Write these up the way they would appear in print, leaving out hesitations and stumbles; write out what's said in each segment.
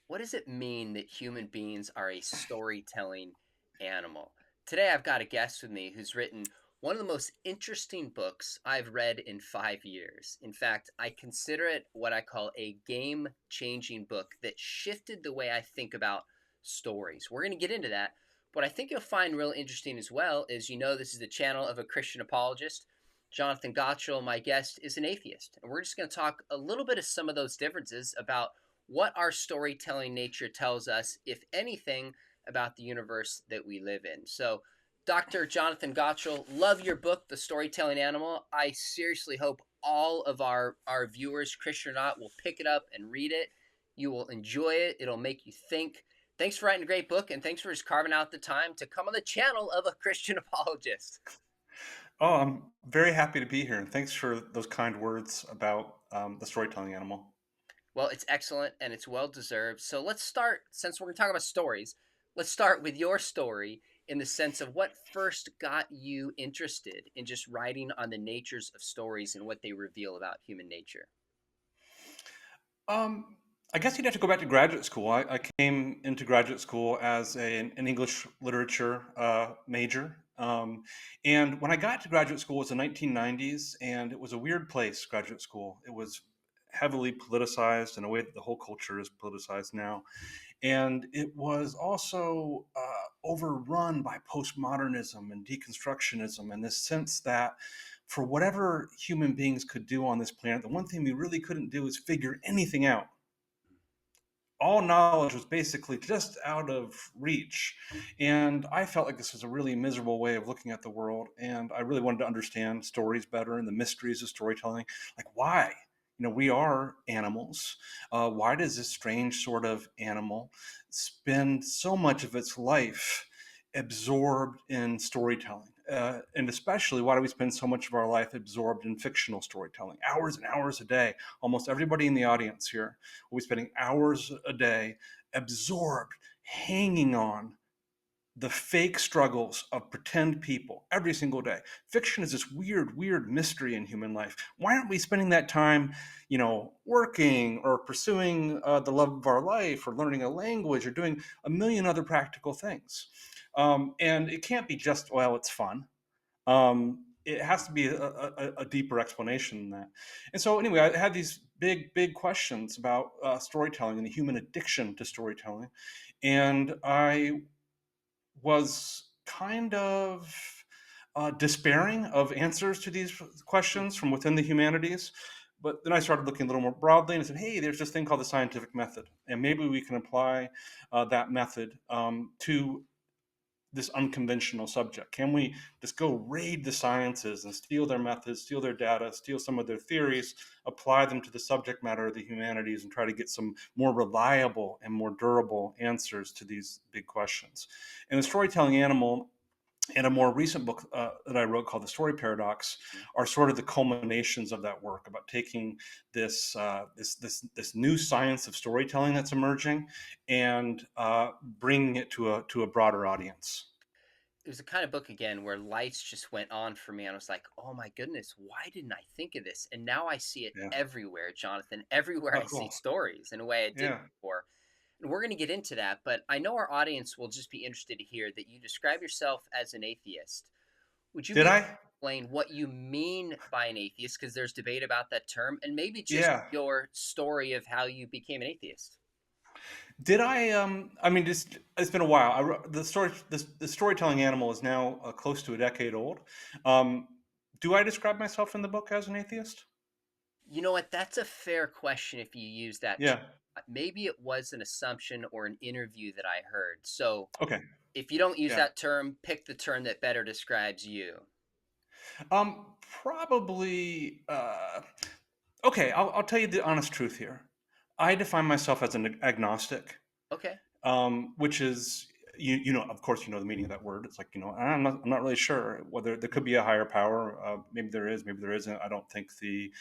What does it mean that human beings are a storytelling animal? Today, I've got a guest with me who's written one of the most interesting books I've read in 5 years. In fact, I consider it what I call a game changing book that shifted the way I think about stories. We're going to get into that. What I think you'll find real interesting as well is this is the channel of a Christian apologist. Jonathan Gottschall, my guest, is an atheist. And we're just going to talk a little bit of some of those differences about what our storytelling nature tells us, if anything, about the universe that we live in. So, Dr. Jonathan Gottschall, love your book, The Storytelling Animal. I seriously hope all of our viewers, Christian or not, will pick it up and read it. You will enjoy it. It'll make you think. Thanks for writing a great book, and thanks for just carving out the time to come on the channel of a Christian apologist. Oh, I'm very happy to be here, and thanks for those kind words about the storytelling animal. Well, it's excellent and it's well deserved. So let's start, since we're going to talk about stories, let's start with your story in the sense of what first got you interested in just writing on the natures of stories and what they reveal about human nature. I guess you'd have to go back to graduate school. I came into graduate school as an English literature major. And when I got to graduate school, it was the 1990s, and it was a weird place, graduate school. It was heavily politicized in a way that the whole culture is politicized now. And it was also overrun by postmodernism and deconstructionism, and this sense that for whatever human beings could do on this planet, the one thing we really couldn't do is figure anything out. All knowledge was basically just out of reach. And I felt like this was a really miserable way of looking at the world. And I really wanted to understand stories better and the mysteries of storytelling. Like, why? We are animals. Why does this strange sort of animal spend so much of its life absorbed in storytelling? And especially, why do we spend so much of our life absorbed in fictional storytelling? Hours and hours a day. Almost everybody in the audience here will be spending hours a day absorbed, hanging on the fake struggles of pretend people every single day. Fiction is this weird, weird mystery in human life. Why aren't we spending that time, working or pursuing the love of our life or learning a language or doing a million other practical things? And it can't be just, well, it's fun. It has to be a deeper explanation than that. And so, anyway, I had these big, big questions about storytelling and the human addiction to storytelling. And I was kind of despairing of answers to these questions from within the humanities. But then I started looking a little more broadly and I said, hey, there's this thing called the scientific method. And maybe we can apply that method to this unconventional subject. Can we just go raid the sciences and steal their methods, steal their data, steal some of their theories, apply them to the subject matter of the humanities, and try to get some more reliable and more durable answers to these big questions? And the storytelling animal and a more recent book that I wrote called The Story Paradox are sort of the culminations of that work about taking this new science of storytelling that's emerging and bringing it to a broader audience. It was the kind of book again where lights just went on for me. And I was like, oh my goodness, why didn't I think of this? And now I see it Yeah. everywhere, Jonathan. Everywhere Oh, I see cool. stories in a way I didn't Yeah. before. And we're going to get into that, but I know our audience will just be interested to hear that you describe yourself as an atheist. Would you Did be able I? to explain what you mean by an atheist? Because there's debate about that term, and maybe just Yeah. your story of how you became an atheist. Did I? I mean, just it's been a while. The storytelling animal is now close to a decade old. Um, do I describe myself in the book as an atheist? You know what? That's a fair question if you use that term. Yeah. Maybe it was an assumption or an interview that I heard. So Okay. if you don't use Yeah. that term, pick the term that better describes you. Probably. Okay. I'll tell you the honest truth here. I define myself as an agnostic, Okay. which is of course the meaning of that word. It's like I'm not really sure whether there could be a higher power. Maybe there is, maybe there isn't. I don't think the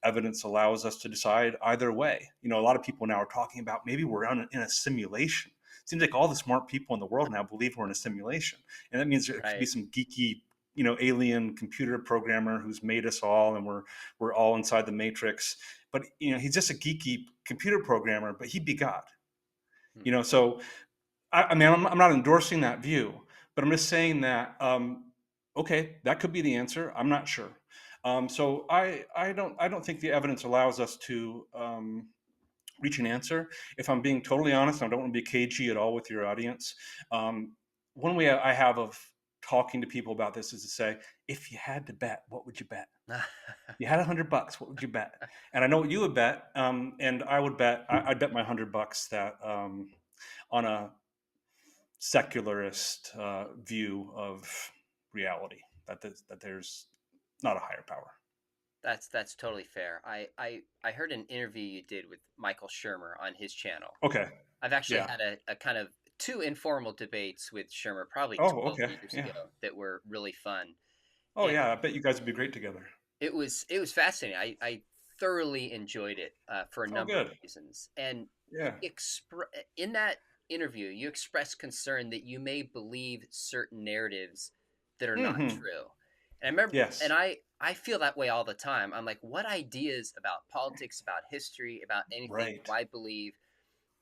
evidence allows us to decide either way. A lot of people now are talking about maybe we're in a simulation. It seems like all the smart people in the world now believe we're in a simulation, and that means there could be Right. some geeky alien computer programmer who's made us all, and we're all inside the matrix. But he's just a geeky computer programmer, but he'd be God. Hmm. You know, so I mean, I'm not endorsing that view, but I'm just saying that, okay, that could be the answer. I'm not sure. So I don't think the evidence allows us to reach an answer. If I'm being totally honest, I don't want to be cagey at all with your audience. Um, one way I have of talking to people about this is to say, if you had to bet, what would you bet? You had $100, what would you bet? And I know what you would bet, and I would bet. I'd bet my $100 that on a secularist view of reality, that there's not a higher power. That's totally fair. I heard an interview you did with Michael Shermer on his channel. Okay. I've actually Yeah. had a kind of two informal debates with Shermer probably Oh, 12 okay. years Yeah. ago that were really fun. Oh, And yeah. I bet you guys would be great together. it was fascinating. I thoroughly enjoyed it for a Oh, number of good. reasons. And Yeah. in that interview, you expressed concern that you may believe certain narratives that are not Hmm. true. And I remember, and Yes. I feel that way all the time. I'm like, what ideas about politics, about history, about anything Right. do I believe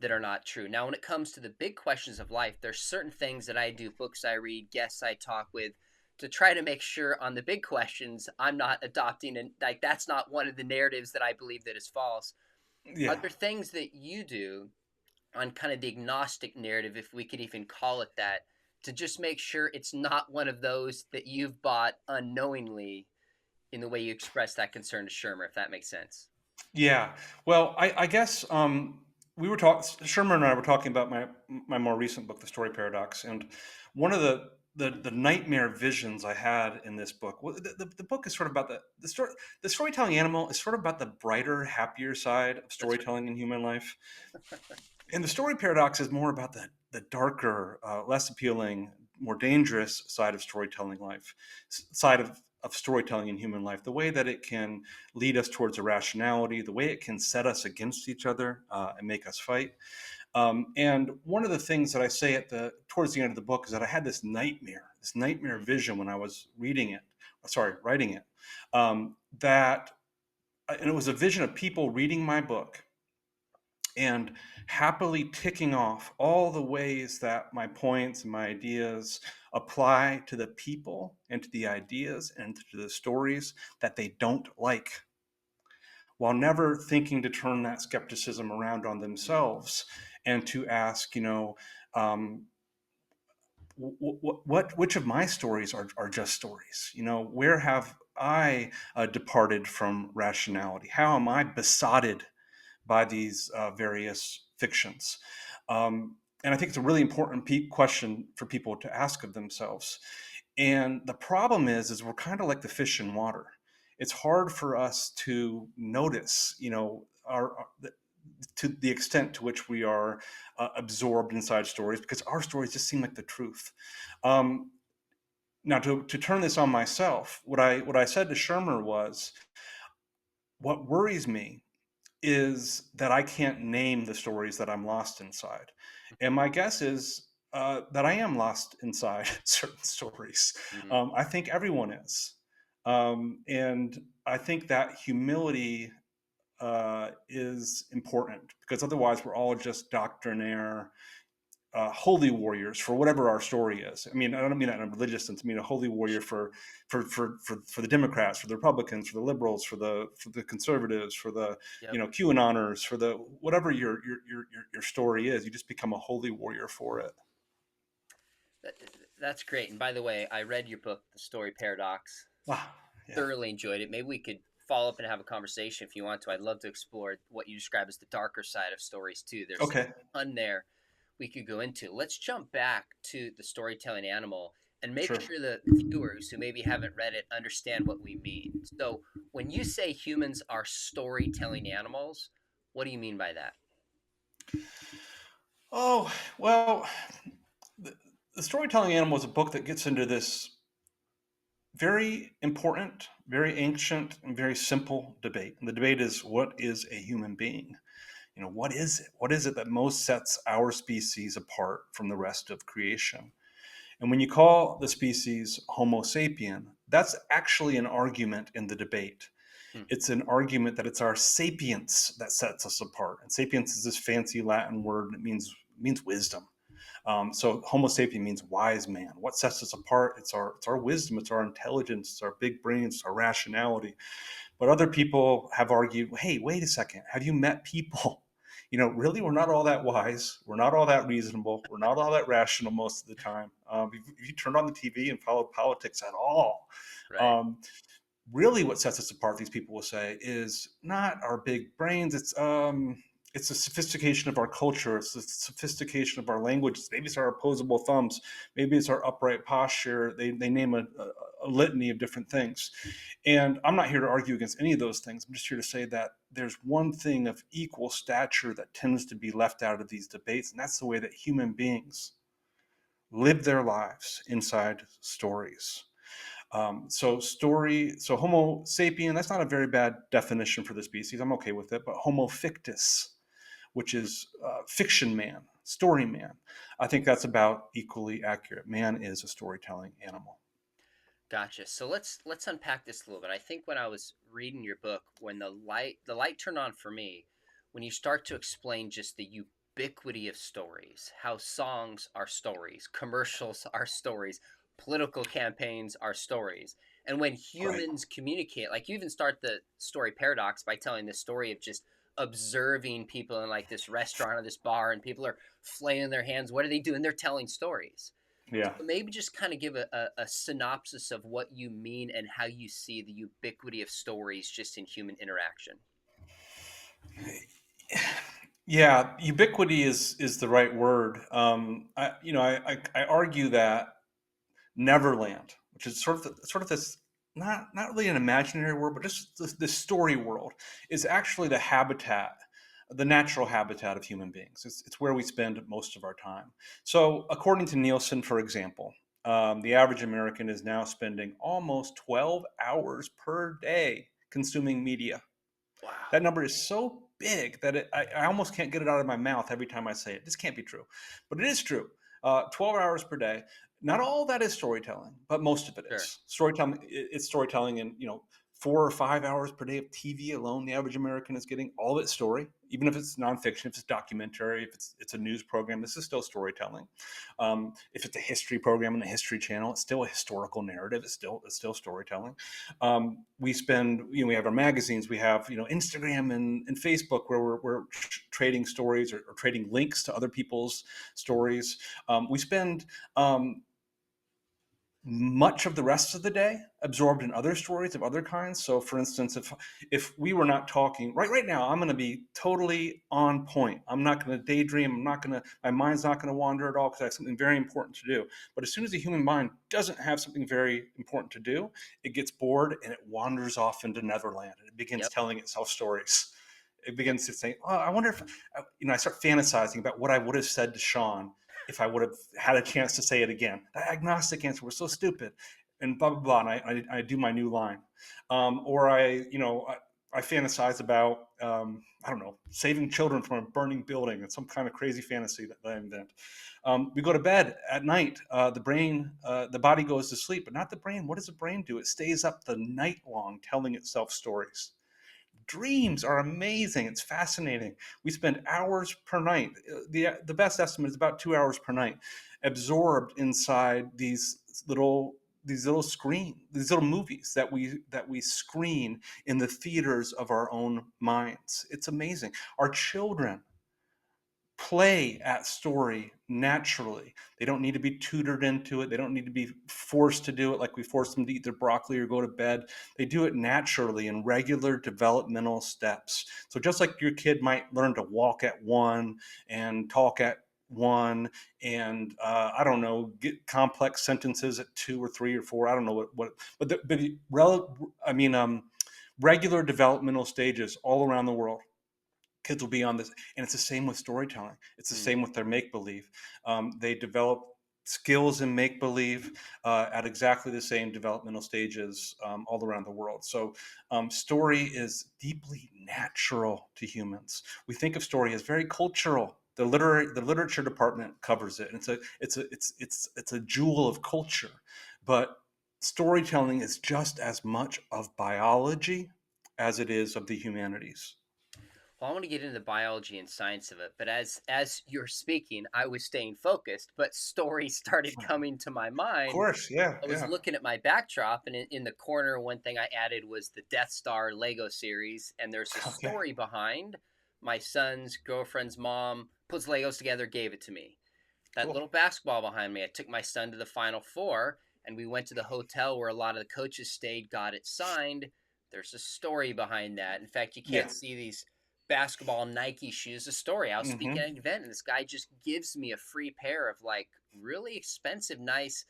that are not true? Now, when it comes to the big questions of life, there's certain things that I do, books I read, guests I talk with, to try to make sure on the big questions I'm not adopting, and like that's not one of the narratives that I believe that is false. Are Yeah. there things that you do on kind of the agnostic narrative, if we could even call it that, to just make sure it's not one of those that you've bought unknowingly in the way you express that concern to Shermer, if that makes sense? Yeah. Well, I guess we were talking. Sherman and I were talking about my more recent book, The Story Paradox, and one of the nightmare visions I had in this book. Well, the book is sort of about the storytelling animal is sort of about the brighter, happier side of That's storytelling in human life, and the story paradox is more about the darker, less appealing, more dangerous side of storytelling life, side of storytelling in human life, the way that it can lead us towards irrationality, the way it can set us against each other and make us fight. And one of the things that I say towards the end of the book is that I had this nightmare right. vision when I was writing it, that, and it was a vision of people reading my book and happily ticking off all the ways that my points and my ideas apply to the people and to the ideas and to the stories that they don't like, while never thinking to turn that skepticism around on Mm. themselves and to ask, um, which of my stories are just stories? Where have I departed from rationality? How am I besotted by these various fictions? And I think it's a really important question for people to ask of themselves. And the problem is we're kind of like the fish in water. It's hard for us to notice, to the extent to which we are absorbed inside stories, because our stories just seem like the truth. Um, Now, to turn this on myself, what I said to Shermer was, what worries me is that I can't name the stories that I'm lost inside. And my guess is that I am lost inside certain stories. Mm. I think everyone is. And I think that humility is important, because otherwise we're all just doctrinaire holy warriors for whatever our story is. I mean, I don't mean that in a religious sense. I mean a holy warrior for the Democrats, for the Republicans, for the liberals, for the conservatives, for the Yep. QAnoners, for the whatever your story is. You just become a holy warrior for it. That, that's great. And by the way, I read your book, The Story Paradox. Ah, yeah. Thoroughly enjoyed it. Maybe we could follow up and have a conversation if you want to. I'd love to explore what you describe as the darker side of stories too. There's Okay. a ton there we could go into. Let's jump back to the storytelling animal and make Sure. sure the viewers who maybe haven't read it understand what we mean. So, when you say humans are storytelling animals, what do you mean by that? Oh, well, the, the storytelling animal is a book that gets into this very important, very ancient, and very simple debate. And the debate is, what is a human being? What is it? What is it that most sets our species apart from the rest of creation? And when you call the species Homo sapien, that's actually an argument in the debate. Hmm. It's an argument that it's our sapience that sets us apart. And sapience is this fancy Latin word that means wisdom. So Homo sapien means wise man. What sets us apart? It's our wisdom, it's our intelligence, it's our big brains, it's our rationality. But other people have argued, hey, wait a second, have you met people? Really, we're not all that wise. We're not all that reasonable. We're not all that rational most of the time. If you turn on the TV and follow politics at all, Right. um, really what sets us apart, these people will say, is not our big brains. It's the sophistication of our culture. It's the sophistication of our languages. Maybe it's our opposable thumbs. Maybe it's our upright posture. They name a litany of different things. And I'm not here to argue against any of those things. I'm just here to say that there's one thing of equal stature that tends to be left out of these debates, and that's the way that human beings live their lives inside stories. So Homo sapien, that's not a very bad definition for the species. I'm okay with it. But Homo fictus, which is fiction man, story man, I think that's about equally accurate. Man is a storytelling animal. Gotcha. So let's unpack this a little bit. I think when I was reading your book, when the light turned on for me, when you start to explain just the ubiquity of stories, how songs are stories, commercials are stories, political campaigns are stories, and when Right. humans communicate, like you even start the story paradox by telling the story of just observing people in like this restaurant or this bar, and people are flailing their hands. What are they doing? They're telling stories. Yeah. So maybe just kind of give a synopsis of what you mean and how you see the ubiquity of stories just in human interaction. Yeah, ubiquity is the right word. I argue that Neverland, which is sort of this, not really an imaginary world, but just this story world, is actually the natural habitat of human beings. It's where we spend most of our time. So, according to Nielsen, for example, the average American is now spending almost 12 hours per day consuming media. Wow. That number is so big that I almost can't get it out of my mouth every time I say it. This can't be true, but it is true. 12 hours per day. Not all that is storytelling, but most of it Sure. is storytelling. It's storytelling, and 4 or 5 hours per day of TV alone. The average American is getting all of its story, even if it's nonfiction, if it's documentary, if it's a news program. This is still storytelling. If it's a history program on the History Channel, it's still a historical narrative. It's still storytelling. We have our magazines, we have Instagram and Facebook, where we're trading stories, or trading links to other people's stories. We spend much of the rest of the day absorbed in other stories of other kinds. So, for instance, if we were not talking right now, I'm going to be totally on point. I'm not going to daydream. My mind's not going to wander at all, because I have something very important to do. But as soon as the human mind doesn't have something very important to do, it gets bored and it wanders off into Netherland, and it begins Yep. telling itself stories. It Yep. begins to say, "Oh, I wonder if," I start fantasizing about what I would have said to Sean if I would have had a chance to say it again. The agnostic answer was so stupid, and blah blah blah. And I do my new line, or I fantasize about, I don't know, saving children from a burning building. It's some kind of crazy fantasy that I invent. We go to bed at night. The body goes to sleep, but not the brain. What does the brain do? It stays up the night long telling itself stories. Dreams are amazing. It's fascinating. We spend hours per night. The best estimate is about 2 hours per night, absorbed inside these little movies that we screen in the theaters of our own minds. It's amazing. Our children play at story naturally. They don't need to be tutored into it. They don't need to be forced to do it like we force them to eat their broccoli or go to bed. They do it naturally in regular developmental steps. So just like your kid might learn to walk at 1 and talk at 1, and I don't know, get complex sentences at 2 or 3 or 4. I don't know what I mean, regular developmental stages all around the world, kids will be on this. And it's the same with storytelling. It's the Mm. same with their make believe. They develop skills in make believe at exactly the same developmental stages all around the world. So story is deeply natural to humans. We think of story as very cultural. The literature department covers it, and it's a jewel of culture. But storytelling is just as much of biology as it is of the humanities. Well, I want to get into the biology and science of it, but as you're speaking, I was staying focused, but stories started coming to my Of mind. course, yeah, I was yeah. looking at my backdrop, and in the corner, one thing I added was the Death Star Lego series, and there's a Okay, story behind. My son's girlfriend's mom puts Legos together, gave it to me. That cool. little basketball behind me, I took my son to the Final Four, and we went to the hotel where a lot of the coaches stayed, got it signed. There's a story behind that. In fact, you Yeah. can't see these basketball Nike shoes. A story. I was speaking Hmm. at an event, and this guy just gives me a free pair of like really expensive, nice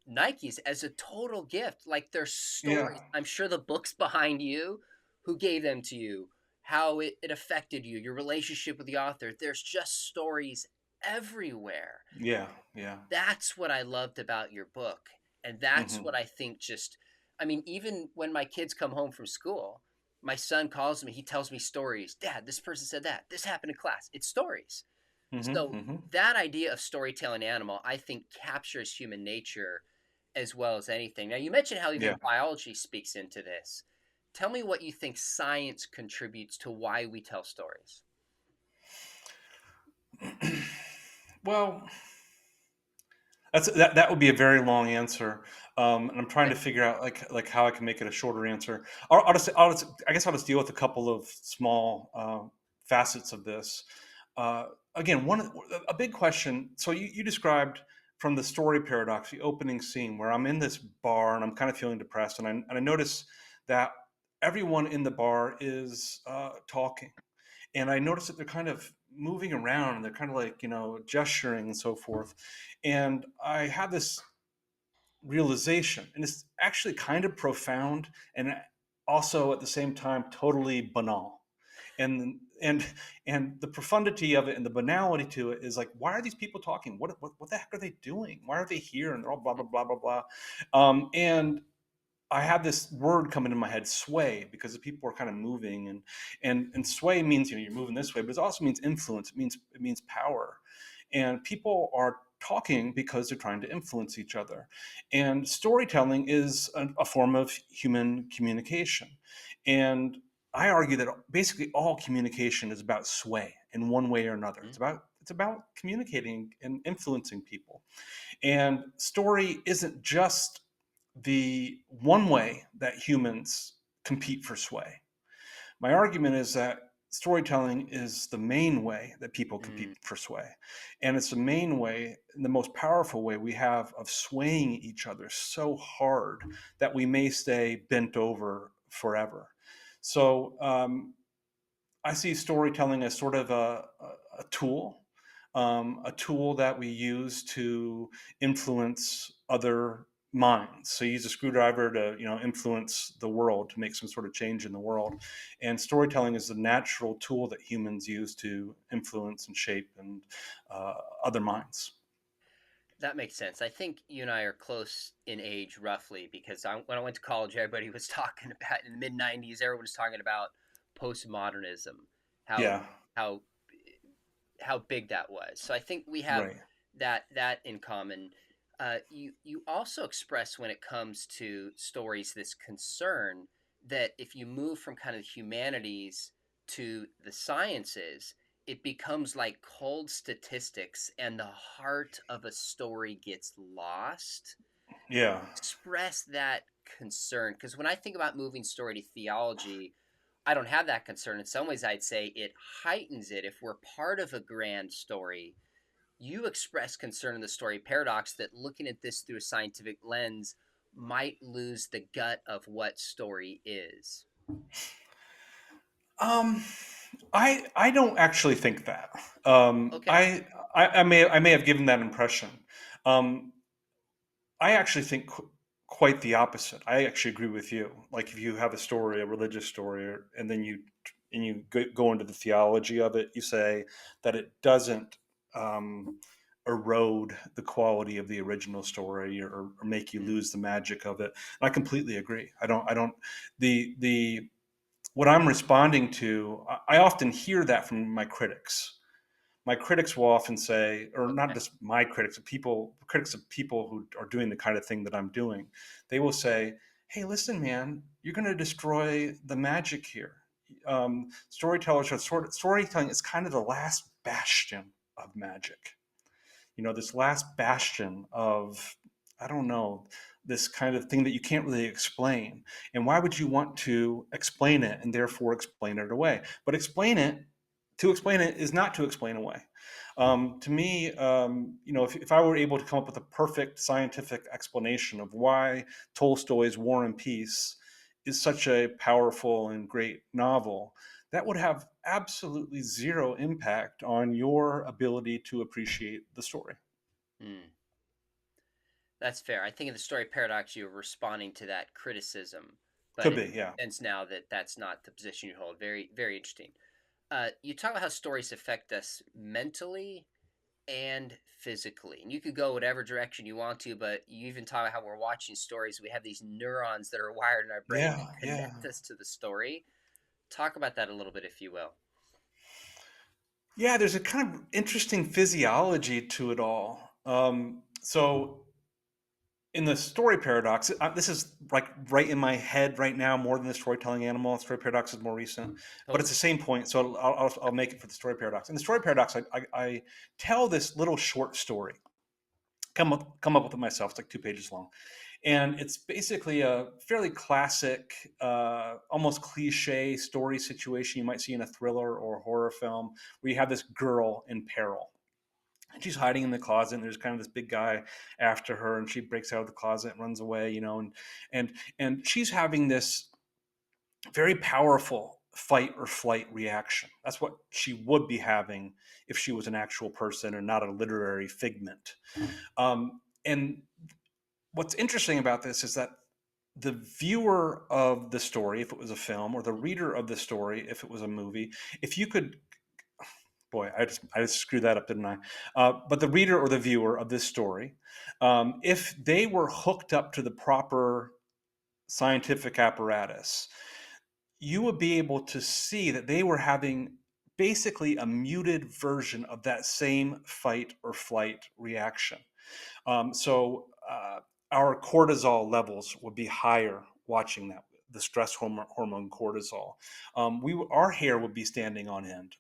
Nikes as a total gift. Like there's Yeah. stories. I'm sure the books behind you, who gave them to you, how it affected you, your relationship with the author. There's just stories everywhere. Yeah. Yeah. That's what I loved about your book. And that's Hmm. what I think just, I mean, even when my kids come home from school, my son calls me, he tells me stories. Dad, this person said that. This happened in class. It's stories. Hmm. So Hmm. that idea of storytelling animal, I think, captures human nature as well as anything. Now, you mentioned how Yeah. even biology speaks into this. Tell me what you think science contributes to why we tell stories. Well, that would be a very long answer, and I'm trying Okay. to figure out like how I can make it a shorter answer. I guess I'll just deal with a couple of small facets of this. Uh, Again, a big question. So you described from the story paradox, the opening scene where I'm in this bar and I'm kind of feeling depressed, and I notice that everyone in the bar is talking, and I notice that they're kind of moving around and they're kind of like gesturing and so forth. And I had this realization, and it's actually kind of profound and also at the same time totally banal. And the profundity of it and the banality to it is like, why are these people talking? What the heck are they doing? Why are they here? And they're all blah blah blah blah blah. And I had this word come into my head, sway, because the people are kind of moving, and sway means you're moving this way, but it also means influence. It means power, and people are talking because they're trying to influence each other. And storytelling is a form of human communication, and I argue that basically all communication is about sway in one way or another. Mhm. It's about communicating and influencing people. And story isn't just the one way that humans compete for sway. My argument is that storytelling is the main way that people compete Mm, for sway. And it's the main way, the most powerful way we have of swaying each other so hard that we may stay bent over forever. So I see storytelling as sort of a tool that we use to influence other minds. So you use a screwdriver to, influence the world, to make some sort of change in the world. And storytelling is the natural tool that humans use to influence and shape and other minds. that makes sense. I think you and I are close in age, roughly, because when I went to college, everybody was talking about in the mid '90s. Everyone was talking about postmodernism, how Yeah, how how big that was. So I think we have right. that in common. You also express when it comes to stories this concern that if you move from kind of humanities to the sciences, it becomes like cold statistics and the heart of a story gets lost. Yeah. Express that concern because when I think about moving story to theology, I don't have that concern. In some ways, I'd say it heightens it. If we're part of a grand story, you express concern in the story paradox that looking at this through a scientific lens might lose the gut of what story is. Um, I don't actually think that. Okay. I may have given that impression. Um, I actually think quite the opposite. I actually agree with you. Like if you have a story, a religious story, and then you go into the theology of it, you say that it doesn't um, erode the quality of the original story or make you Mm, lose the magic of it. And I completely agree. I don't. The what I'm responding to, I often hear that from my critics. My critics will often say, or not okay. just my critics, critics of people who are doing the kind of thing that I'm doing. They will say, hey, listen, man, you're going to destroy the magic here. Storytellers are storytelling is kind of the last bastion of magic. This last bastion of, I don't know, this kind of thing that you can't really explain. And why would you want to explain it and therefore explain it away? But to explain it is not to explain away. To me, if I were able to come up with a perfect scientific explanation of why Tolstoy's War and Peace is such a powerful and great novel, that would have absolutely zero impact on your ability to appreciate the story. Hmm. That's fair. I think in the story paradox, you're responding to that criticism, but Could it be, yeah. makes sense now that that's not the position you hold. Very, very interesting. You talk about how stories affect us mentally and physically, and you could go whatever direction you want to, but you even talk about how we're watching stories. We have these neurons that are wired in our brain Yeah, that yeah. connect us to the story. Talk about that a little bit, if you will. Yeah, there's a kind of interesting physiology to it all. So in the story paradox, this is like right in my head right now more than the storytelling animal. Story paradox is more recent, but it's Totally. the same point. So I'll make it for the story paradox. In the story paradox, I tell this little short story. Come up with it myself. It's like 2 pages long, and it's basically a fairly classic, almost cliche story situation you might see in a thriller or a horror film, where you have this girl in peril. And she's hiding in the closet, and there's kind of this big guy after her, and she breaks out of the closet and runs away, and she's having this very powerful fight or flight reaction. That's what she would be having if she was an actual person and not a literary figment. And what's interesting about this is that the viewer of the story, if it was a film, or the reader of the story, if it was a movie, if you could, boy, I just screwed that up, didn't I? But the reader or the viewer of this story, if they were hooked up to the proper scientific apparatus, you would be able to see that they were having basically a muted version of that same fight or flight reaction. So our cortisol levels would be higher watching that, the stress hormone cortisol. Our hair would be standing on end,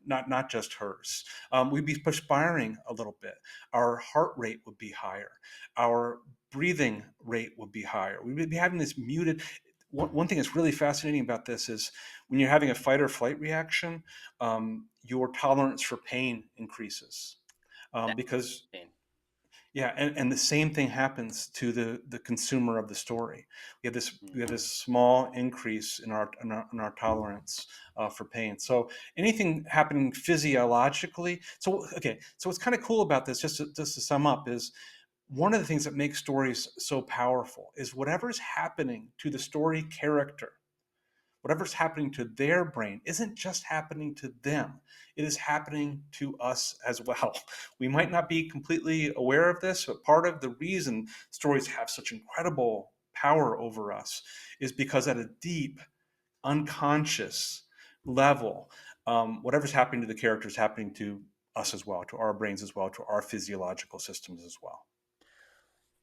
not just hers. We'd be perspiring a little bit. Our heart rate would be higher. Our breathing rate would be higher. We would be having this muted. One thing that's really fascinating about this is when you're having a fight or flight reaction, your tolerance for pain increases, That's because interesting. yeah, and the same thing happens to the consumer of the story. We have Mm. this small increase in our tolerance for pain. So anything happening physiologically. So okay, so what's kind of cool about this, just to sum up, is one of the things that makes stories so powerful is whatever's happening to the story character, whatever's happening to their brain isn't just happening to them. It is happening to us as well. We might not be completely aware of this, but part of the reason stories have such incredible power over us is because at a deep, unconscious level, whatever's happening to the character is happening to us as well, to our brains as well, to our physiological systems as well.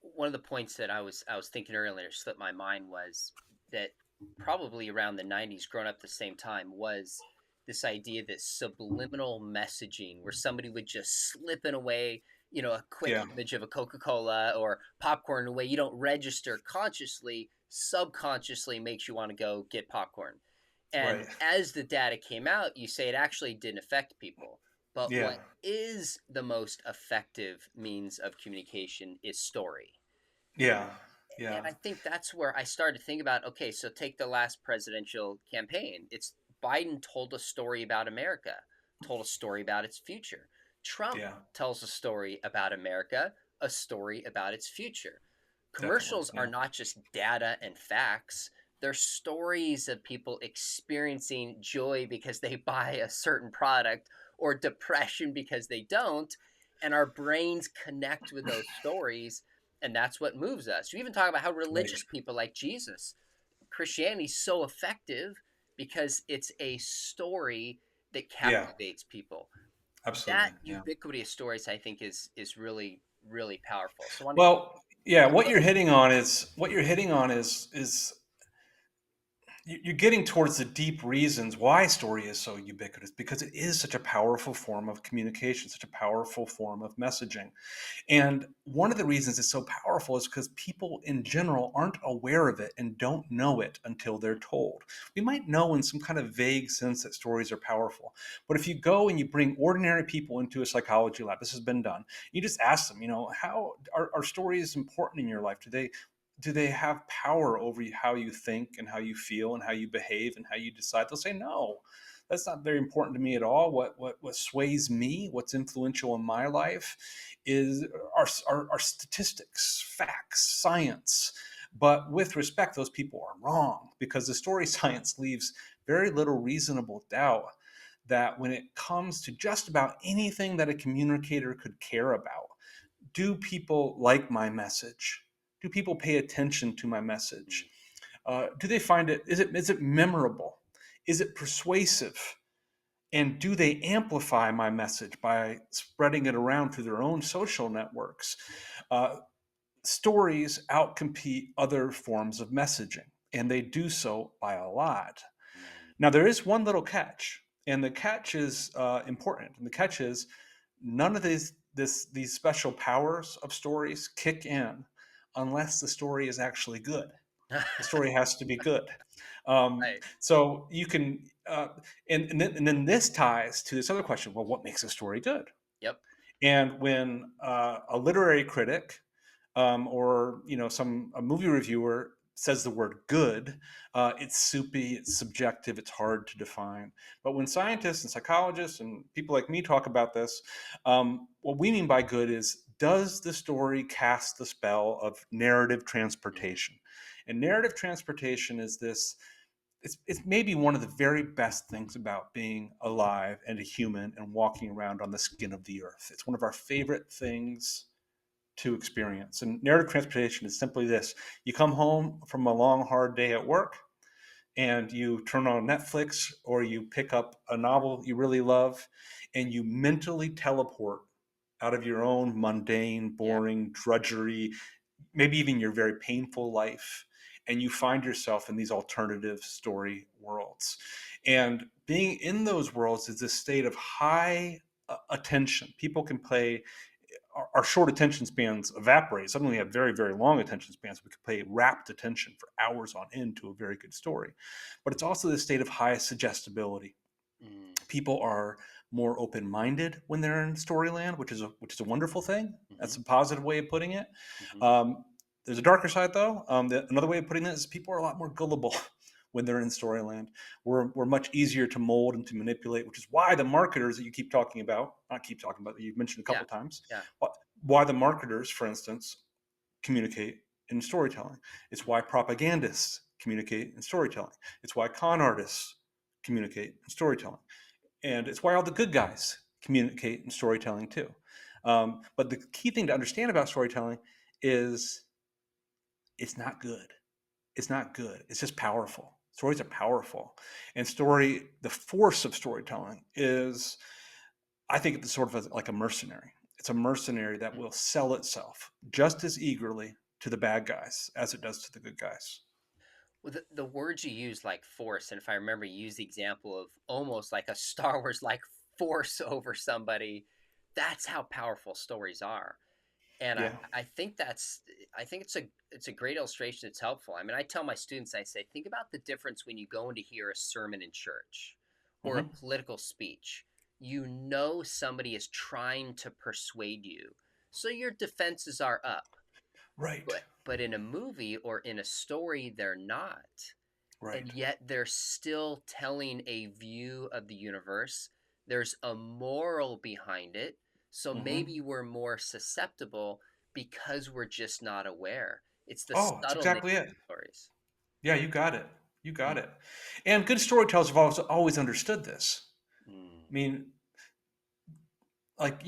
One of the points that I was thinking earlier slipped my mind was that probably around the 90s, growing up at the same time, was this idea that subliminal messaging where somebody would just slip in away, a quick Yeah, image of a Coca-Cola or popcorn in a way you don't register consciously, subconsciously makes you want to go get popcorn. And right. as the data came out, you say it actually didn't affect people. But Yeah, what is the most effective means of communication is story. yeah, And yeah, I think that's where I started to think about, okay, so take the last presidential campaign. It's Biden told a story about America, told a story about its future. Trump yeah, tells a story about America, a story about its future. definitely. Commercials are Yeah, not just data and facts, they're stories of people experiencing joy because they buy a certain product or depression because they don't. And our brains connect with those stories, and that's what moves us. You even talk about how right. religious people like Jesus, Christianity is so effective because it's a story that Yeah, captivates people. That absolutely. Yeah. ubiquity of stories, I think, is really really powerful. So, I want to. Well, Yeah, But what you're hitting on is you're getting towards the deep reasons why story is so ubiquitous, because it is such a powerful form of communication, such a powerful form of messaging. And one of the reasons it's so powerful is because people in general aren't aware of it and don't know it until they're told. We might know in some kind of vague sense that stories are powerful, but if you go and you bring ordinary people into a psychology lab, this has been done, you just ask them, how are stories important in your life? Do they have power over you, how you think and how you feel and how you behave and how you decide? They'll say no, that's not very important to me at all. What sways me, what's influential in my life, is our statistics, facts, science. But with respect, those people are wrong, because the story science leaves very little reasonable doubt that when it comes to just about anything that a communicator could care about, do people like my message? Do people pay attention to my mm, message? Do they find it? Is it memorable? Is it persuasive? And do they amplify my message by spreading it around through their own social networks? Uh, Stories outcompete other forms of messaging, and they do so by a lot. mm, Now, there is one little catch, and the catch is important. And the catch is none of these special powers of stories kick in unless the story is actually good. The story has to be good. right. So you can, and then this ties to this other question. Well, what makes a story good? Yep. And when a literary critic, or some a movie reviewer says the word good, it's soupy, it's subjective, it's hard to define. But when scientists and psychologists and people like me talk about this, what we mean by good is, does the story cast the spell of narrative Mm, transportation? And narrative transportation is this. It's maybe one of the very best things about being alive and a human and walking around on the skin of the earth. It's one of our favorite things to experience. And narrative transportation is simply this: you come home from a long, hard day at work, and you turn on Netflix or you pick up a novel you really love, and you mentally teleport out of your own mundane, yeah. boring drudgery, maybe even your very painful life, and you find yourself in these alternative story worlds. And being in those worlds is this state of high attention. People can play, our short attention spans evaporate. Suddenly we have very, very long attention spans. We can pay rapt attention for hours on end to a very good story. But it's also this state of high suggestibility. Mm, People are more open-minded when they're in storyland, which is a wonderful thing. mm-hmm, That's a positive way of putting it. mm-hmm. Um, there's a darker side, though. Another way of putting it is people are a lot more gullible when they're in storyland. We're much easier to mold and to manipulate, which is why the marketers that you keep talking about, not keep talking about, that you've mentioned a Yeah. couple times, Yeah. why the marketers, for instance, communicate in storytelling. It's why propagandists communicate in storytelling. It's why con artists communicate in storytelling, and it's why all the good guys communicate in storytelling too. But the key thing to understand about storytelling is it's not good. It's not good. It's just powerful. Stories are powerful, and the force of storytelling is, I think, it's sort of like a mercenary. It's a mercenary that Mm. will sell itself just as eagerly to the bad guys as it does to the good guys. Well, the words you use, like force, and if I remember, you use the example of almost like a Star Wars like force over somebody. That's how powerful stories are. And Yeah. I think I think it's a great illustration. It's helpful. I mean, I tell my students, I say, think about the difference when you go in to hear a sermon in church or a Hmm. political speech. You know somebody is trying to persuade you, so your defenses are up. Right. But in a movie or in a story, they're not, and Right. yet they're still telling a view of the universe. There's a moral behind it. So Hmm. maybe we're more susceptible because we're just not aware. It's the Oh, that's subtle nature exactly it. of stories. Yeah, you got it. You Mm, got it. And good storytellers have always understood this. mm, I mean, like,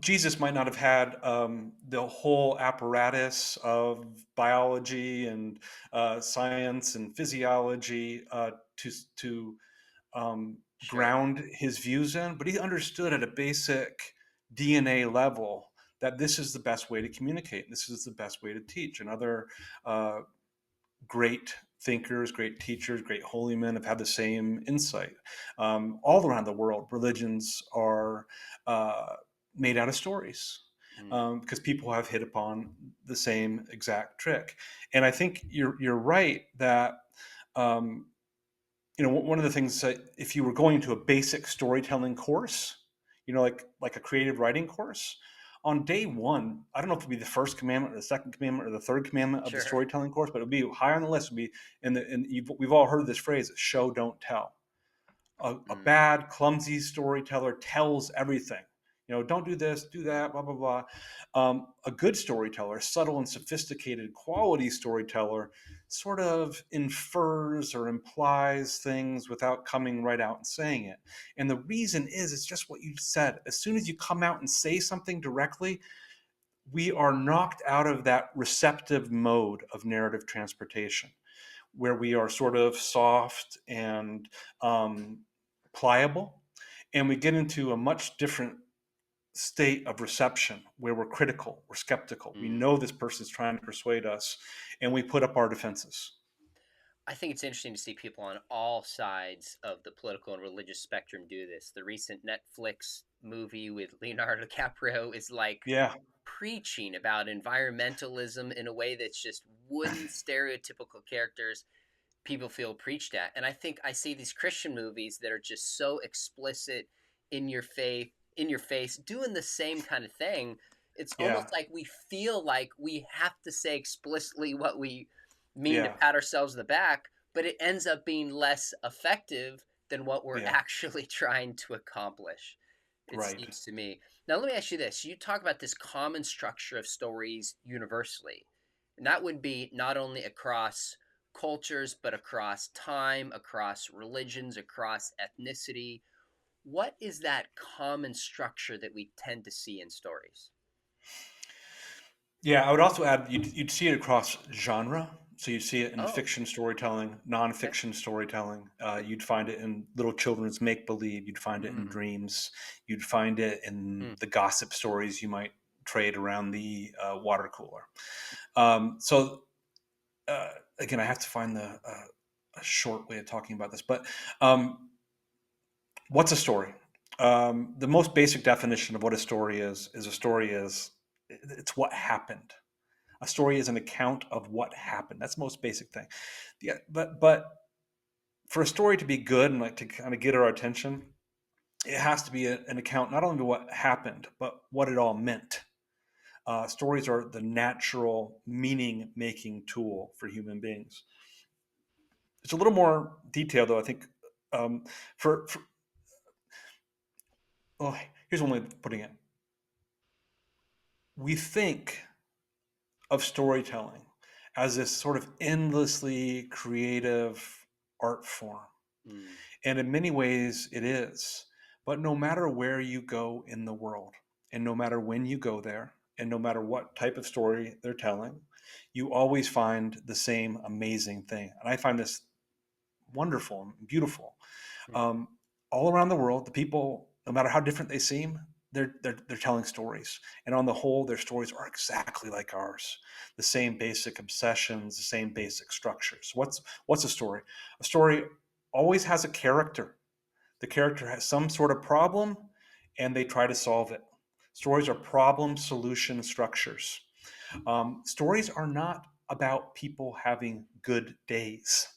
Jesus might not have had the whole apparatus of biology and science and physiology to sure. ground his views in, but he understood at a basic DNA level that this is the best way to communicate. This is the best way to teach. And other uh, great thinkers, great teachers, great holy men have had the same insight. All around the world, religions are uh, made out of stories Mm, because people have hit upon the same exact trick. And I think you're right that um, one of the things that if you were going to a basic storytelling course, like a creative writing course, on day one, I don't know if it'd be the first commandment or the second commandment or the third commandment of the sure. storytelling course, but it would be high on the list. Would be we've all heard this phrase: "Show, don't tell." A Mm, bad, clumsy storyteller tells everything. Don't do this, do that, blah blah blah. A good storyteller, subtle and sophisticated, quality storyteller, sort of infers or implies things without coming right out and saying it. And the reason is, it's just what you said. As soon as you come out and say something directly, we are knocked out of that receptive mode of narrative transportation where we are sort of soft and um, pliable, and we get into a much different state of reception where we're critical, we're skeptical. We mm. know this person's trying to persuade us, and we put up our defenses. I think it's interesting to see people on all sides of the political and religious spectrum do this. The recent Netflix movie with Leonardo DiCaprio is like Yeah, preaching about environmentalism in a way that's just wooden, stereotypical characters people feel preached at. And I think I see these Christian movies that are just so explicit in your faith, in your face, doing the same kind of thing. It's yeah, almost like we feel like we have to say explicitly what we mean to yeah, pat ourselves on the back, but it ends up being less effective than what we're yeah, actually trying to accomplish. It right. seems to me. Now, let me ask you this. You talk about this common structure of stories universally, and that would be not only across cultures, but across time, across religions, across ethnicity. What is that common structure that we tend to see in stories? Yeah, I would also add you'd see it across genre. So you'd see it in Oh, fiction storytelling, okay. nonfiction storytelling. You'd find it in little children's make believe. You'd find it in Mm, dreams. You'd find it in mm, the gossip stories you might trade around the water cooler. So again, I have to find a short way of talking about this. But what's a story? The most basic definition of what a story is a story is it's what happened. A story is an account of what happened. That's the most basic thing. Yeah, but for a story to be good and like to kind of get our attention, it has to be an account not only of what happened, but what it all meant. Stories are the natural meaning making tool for human beings. It's a little more detailed, though. I think um, for well, here's one way of putting it. We think of storytelling as this sort of endlessly creative art form. mm, And in many ways, it is. But no matter where you go in the world, and no matter when you go there, and no matter what type of story they're telling, you always find the same amazing thing. And I find this wonderful and beautiful. mm, Um, all around the world, the people, no matter how different they seem, they're telling stories, and on the whole, their stories are exactly like ours. The same basic obsessions, the same basic structures. What's a story? A story always has a character. The character has some sort of problem, and they try to solve it. Stories are problem solution structures. Stories are not about people having good days.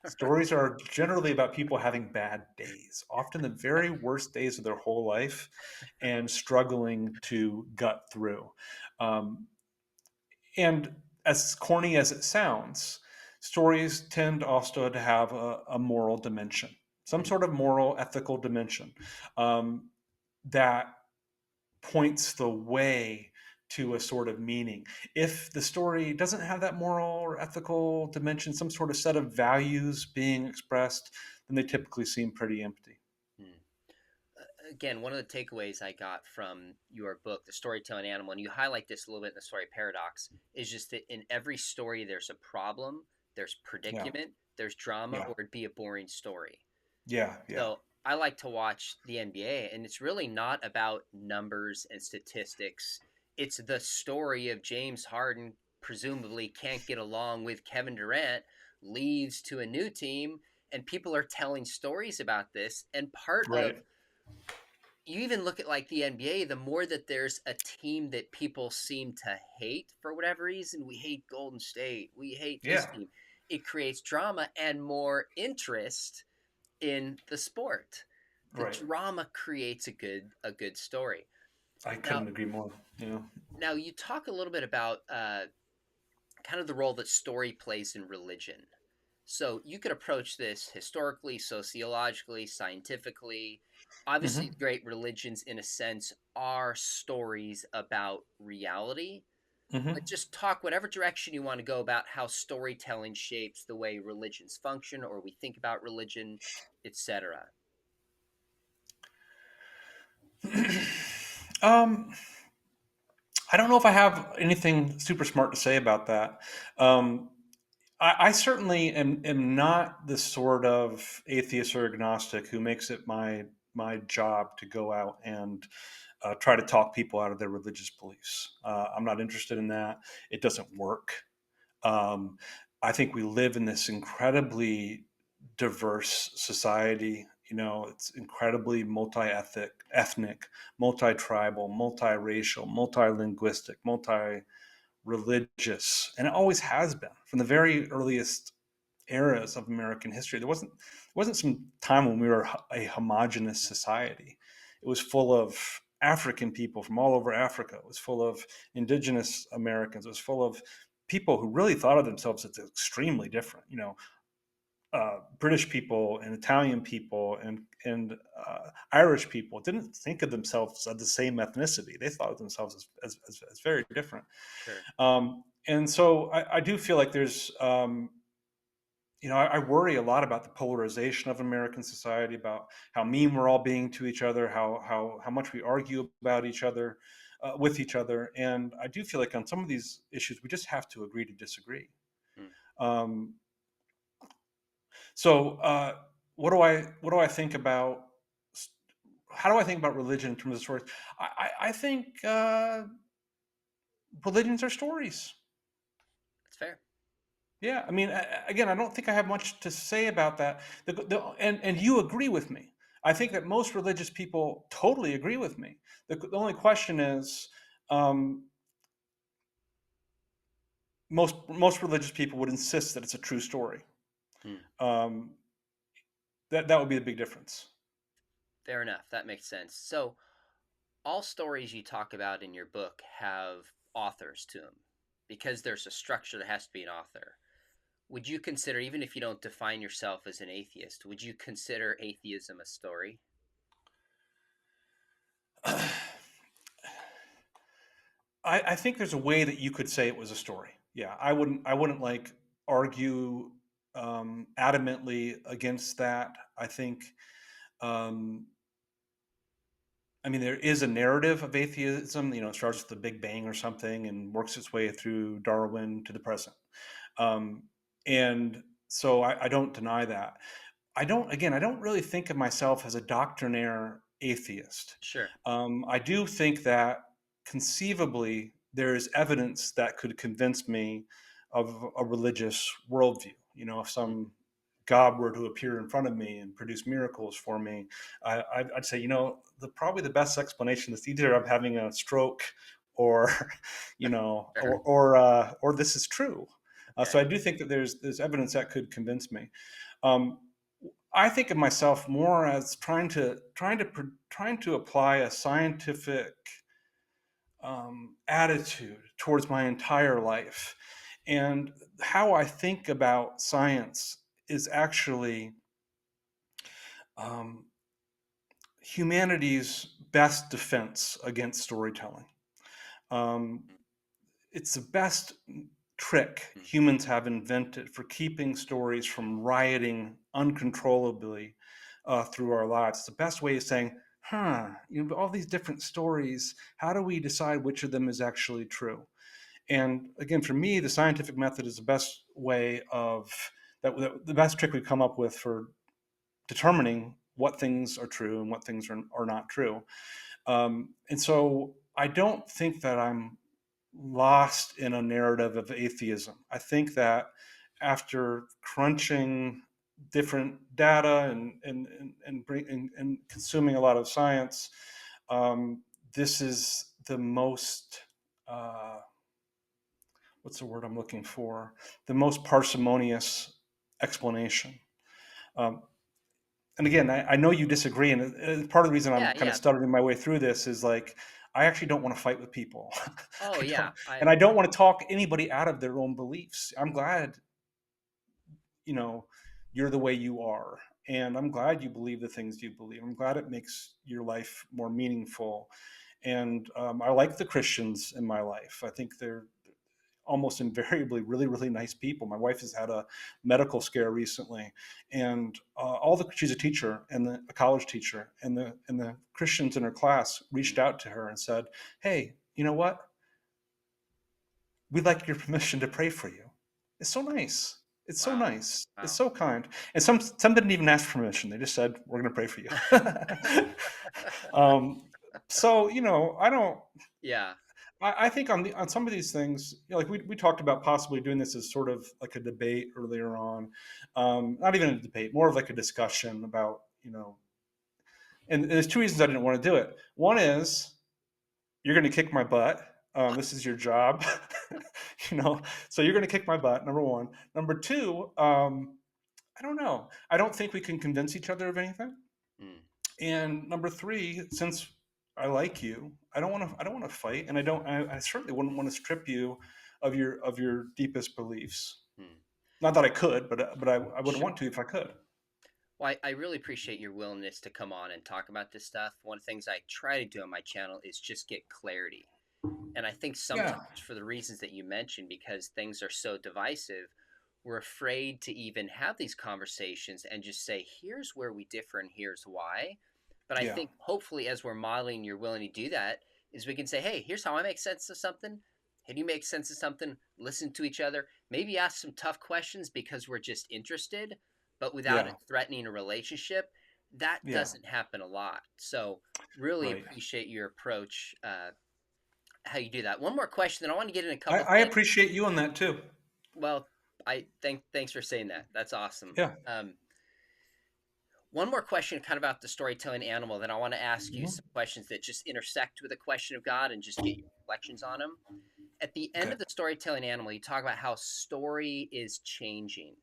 Stories are generally about people having bad days, often the very worst days of their whole life, and struggling to gut through. Um, and as corny as it sounds, stories tend also to have a moral dimension, some mm. sort of moral, ethical dimension that points the way to a sort of meaning. If the story doesn't have that moral or ethical dimension, some sort of set of values being expressed, then they typically seem pretty empty. Mm. Again, one of the takeaways I got from your book, The Storytelling Animal, and you highlight this a little bit in the story Paradox, is just that in every story there's a problem, there's Yeah, predicament, there's drama, yeah, or it'd be a boring story. yeah, yeah, So I like to watch the NBA, and it's really not about numbers and statistics. it's the story of James Harden presumably can't get along with Kevin Durant, leaves to a new team, and people are telling stories about this. And part Right. of, you even look at like the NBA, the more that there's a team that people seem to hate for whatever reason, we hate Golden State, we hate this Yeah. team, it creates drama and more interest in the sport. The Right. drama creates a good story. I Now, couldn't agree more. Yeah. you talk a little bit about kind of the role that story plays in religion. So you could approach this historically, sociologically, scientifically. Obviously, Hmm. great religions, in a sense, are stories about reality. But Hmm. just talk whatever direction you want to go about how storytelling shapes the way religions function or we think about religion, etc. um, I don't know if I have anything super smart to say about that. Um, I certainly am not the sort of atheist or agnostic who makes it my job to go out and try to talk people out of their religious beliefs. I'm not interested in that. It doesn't work. Um, I think we live in this incredibly diverse society. You know, it's incredibly ethnic, multi-tribal, multiracial, multilinguistic, multi-religious, and it always has been from the very earliest eras of American history. There wasn't some time when we were a homogenous society. It was full of African people from all over Africa. It was full of indigenous Americans. It was full of people who really thought of themselves as extremely different. You know, British people and Italian people and Irish people didn't think of themselves as the same ethnicity. They thought of themselves as very different. Sure. And so I do feel like there's I worry a lot about the polarization of American society, about how mean we're all being to each other, how much we argue about each other, with each other, and I do feel like on some of these issues we just have to agree to disagree. Mm. Um, so, what do I think about? How do I think about religion in terms of stories? I think religions are stories. That's fair. Yeah, I mean, again, I don't think I have much to say about that. And you agree with me. I think that most religious people totally agree with me. The only question is, um, most religious people would insist that it's a true story. Mm. Um, that would be the big difference. Fair enough. That makes sense. So, all stories you talk about in your book have authors to them because there's a structure that has to be an author. Would you consider, even if you don't define yourself as an atheist, would you consider atheism a story? I think there's a way that you could say it was a story. Yeah, I wouldn't like argue adamantly against that. I think um, I mean, there is a narrative of atheism. You know, it starts with the Big Bang or something and works its way through Darwin to the present. Um, and so I don't deny that. I don't really think of myself as a doctrinaire atheist. Sure. I do think that conceivably there is evidence that could convince me of a religious worldview. You know, if Mm. some God were to appear in front of me and produce miracles for me, I'd say, probably the best explanation is either I'm having a stroke or, Sure. or this is true. So Okay. I do think that there's evidence that could convince me. Um, I think of myself more as trying to apply a scientific attitude towards my entire life, and how I think about science is actually um, humanity's best defense against storytelling. Um, Mm. it's the best trick Mm. humans have invented for keeping stories from rioting uncontrollably through our lives. It's the best way of saying, all these different stories, how do we decide which of them is actually true? And again, for me, the scientific method is the best way of the best trick we've come up with for determining what things are true and what things are not true. And so I don't think that I'm lost in a narrative of atheism. I think that after crunching different data and consuming a lot of science, um, this is the most uh, what's the word I'm looking for? The most parsimonious explanation. Um, and again, I know you disagree, and part of the reason I'm Yeah, kind of yeah. stuttering my way through this is like I actually don't want to fight with people. Oh, I don't, yeah. I and I don't want to talk anybody out of their own beliefs. I'm glad, you know, you're the way you are, and I'm glad you believe the things you believe. I'm glad it makes your life more meaningful, and I like the Christians in my life. I think they're almost invariably really really nice people. My wife has had a medical scare recently, and all the she's a teacher and a college teacher, and the Christians in her class reached mm, out to her and said, "Hey, you know what? We'd like your permission to pray for you." It's so nice. It's so wow. nice. It's Wow. so kind. And some didn't even ask for permission. They just said, "We're going to pray for you." So I don't. Yeah. I think on some of these things, like we talked about possibly doing this as sort of like a debate earlier on, not even a debate, more of like a discussion about and there's two reasons I didn't want to do it. One is you're going to kick my butt. This is your job, you know. So you're going to kick my butt. Number one. Number two, I don't know. I don't think we can convince each other of anything. Mm, And number three, since I like you, I don't want to. I don't want to fight, and I don't. I certainly wouldn't want to strip you of your deepest beliefs. mm. Not that I could, but I wouldn't Sure. want to if I could. Well, I really appreciate your willingness to come on and talk about this stuff. One of the things I try to do on my channel is just get clarity. And I think Yeah, sometimes for the reasons that you mentioned, because things are so divisive, we're afraid to even have these conversations and just say, here's where we differ and here's why. But I yeah, think hopefully as we're modeling you're willing to do that, is we can say, hey, here's how I make sense of something. Can you make sense of something? Listen to each other. Maybe ask some tough questions because we're just interested, but without yeah, it threatening a relationship. That yeah. doesn't happen a lot. So really Right. appreciate your approach, how you do that. One more question, then I want to get in a couple I things. appreciate you on that too. Well, thanks for saying that. That's awesome. Yeah. One more question, kind of about the storytelling animal. Then I want to ask you Mhm. some questions that just intersect with the question of God and just get your reflections on them. At the end Okay. of the storytelling animal, you talk about how story is changing.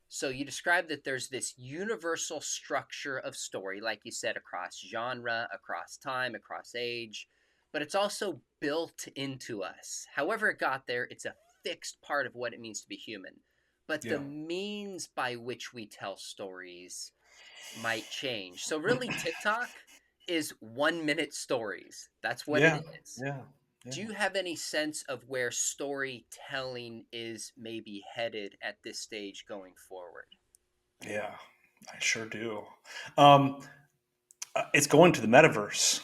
So you describe that there's this universal structure of story, like you said, across genre, across time, across age, but it's also built into us. However, it got there, it's a fixed part of what it means to be human. But the Yeah. means by which we tell stories might change. So, really, TikTok is 1 minute stories. That's what it Yeah. is. Yeah. Yeah. Do you have any sense of where storytelling is maybe headed at this stage going forward? Yeah. I sure do. Um, it's going to the metaverse.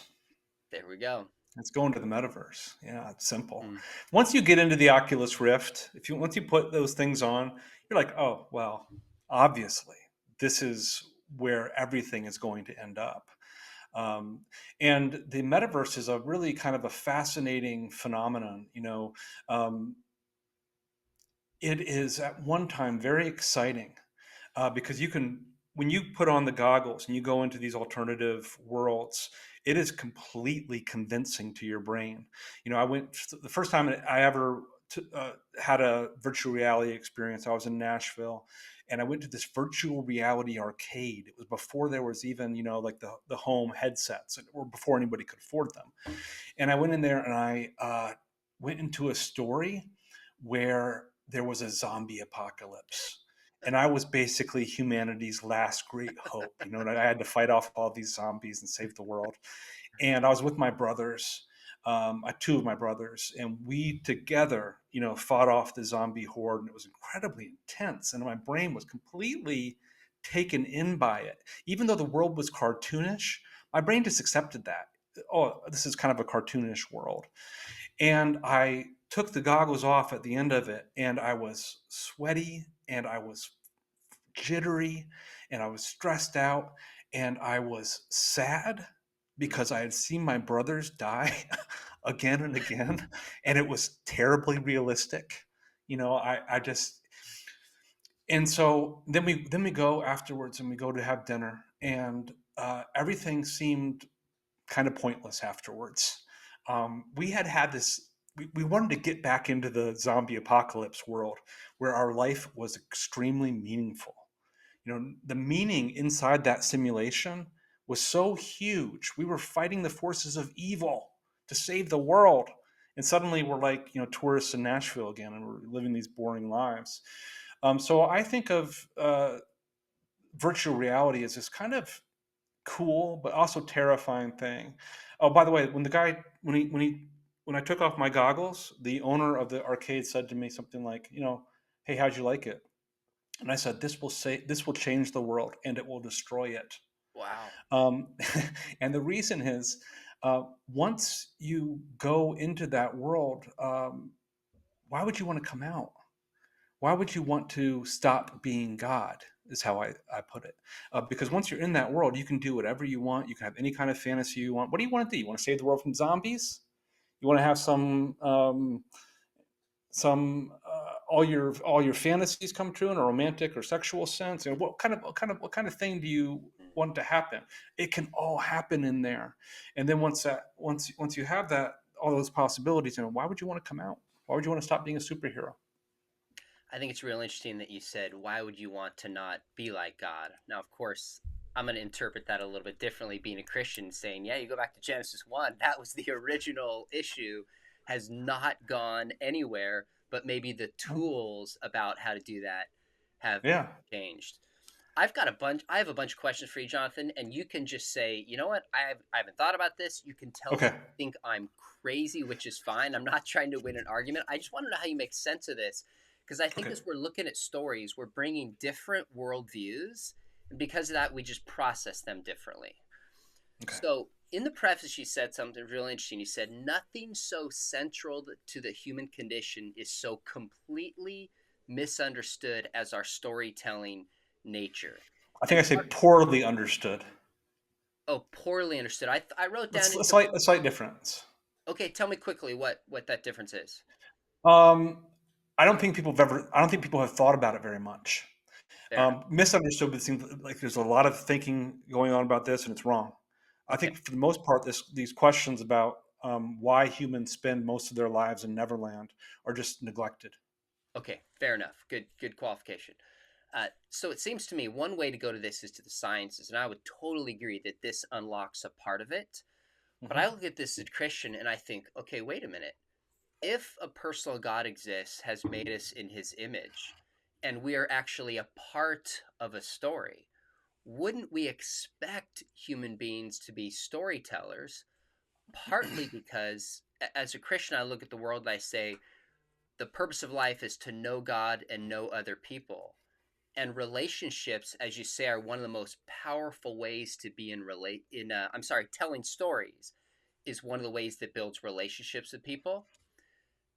There we go. It's going to the metaverse. Yeah, it's simple. Mm, Once you get into the Oculus Rift, if you once you put those things on, you're like, oh well, obviously this is where everything is going to end up. Um, and the metaverse is a really kind of a fascinating phenomenon. It is at one time very exciting because you can when you put on the goggles and you go into these alternative worlds, it is completely convincing to your brain. I went the first time I ever had a virtual reality experience. I was in Nashville, and I went to this virtual reality arcade. It was before there was even like the home headsets, or before anybody could afford them. And I went in there and I went into a story where there was a zombie apocalypse. And I was basically humanity's last great hope. And I had to fight off all these zombies and save the world. And I was with my brothers, two of my brothers, and we together, fought off the zombie horde. And it was incredibly intense. And my brain was completely taken in by it. Even though the world was cartoonish, my brain just accepted that. Oh, this is kind of a cartoonish world. And I took the goggles off at the end of it, and I was sweaty and I was jittery and I was stressed out and I was sad Mm. because I had seen my brothers die again and again, and it was terribly realistic. I just, and so then we go afterwards and we go to have dinner, and everything seemed kind of pointless afterwards. We had this. We wanted to get back into the zombie apocalypse world where our life was extremely meaningful. The meaning inside that simulation was so huge. We were fighting the forces of evil to save the world. And suddenly we're like, tourists in Nashville again, and we're living these boring lives. So I think of virtual reality as this kind of cool but also terrifying thing. Oh, by the way, when the guy when I took off my goggles, the owner of the arcade said to me something like, "Hey, how'd you like it?" And I said, this will change the world and it will destroy it." Wow. Um, and the reason is, once you go into that world, why would you want to come out? Why would you want to stop being God? Is how I put it. Because Mm. once you're in that world, you can do whatever you want. You can have any kind of fantasy you want. What do you want to do? You want to save the world from zombies? You want to have some all your fantasies come true in a romantic or sexual sense? What kind of thing do you Mm. want to happen? It can all happen in there. And then once you have that, all those possibilities, why would you want to come out? Why would you want to stop being a superhero? I think it's real interesting that you said, why would you want to not be like God? Now, of course, I'm going to interpret that a little bit differently, being a Christian, saying, yeah, you go back to Genesis 1, that was the original issue, has not gone anywhere, but maybe the tools about how to do that have Yeah. changed. I have a bunch of questions for you, Jonathan, and you can just say, you know what, I haven't thought about this. You can tell me Okay. you think I'm crazy, which is fine. I'm not trying to win an argument. I just want to know how you make sense of this, because I think Okay. as we're looking at stories, we're bringing different worldviews, and because of that, we just process them differently. Okay. So in the preface, you said something really interesting. You said nothing so central to the human condition is so completely misunderstood as our storytelling nature. I think And I said poorly understood. oh, poorly understood. I wrote down It's in a here. slight difference. Okay, tell me quickly what that difference is. Um, I don't think people have thought about it very much. Fair enough. Misunderstood, but it seems like there's a lot of thinking going on about this, and it's wrong. I Okay. think for the most part, these questions about why humans spend most of their lives in Neverland are just neglected. Okay. Fair enough. Good qualification. So it seems to me one way to go to this is to the sciences, and I would totally agree that this unlocks a part of it. But I Hmm. look at this as a Christian and I think, okay, wait a minute. If a personal God exists, has made us in his image, and we are actually a part of a story, wouldn't we expect human beings to be storytellers? Partly because, as a Christian, I look at the world and I say, the purpose of life is to know God and know other people. And relationships, as you say, are one of the most powerful ways to be in I'm sorry, telling stories is one of the ways that builds relationships with people.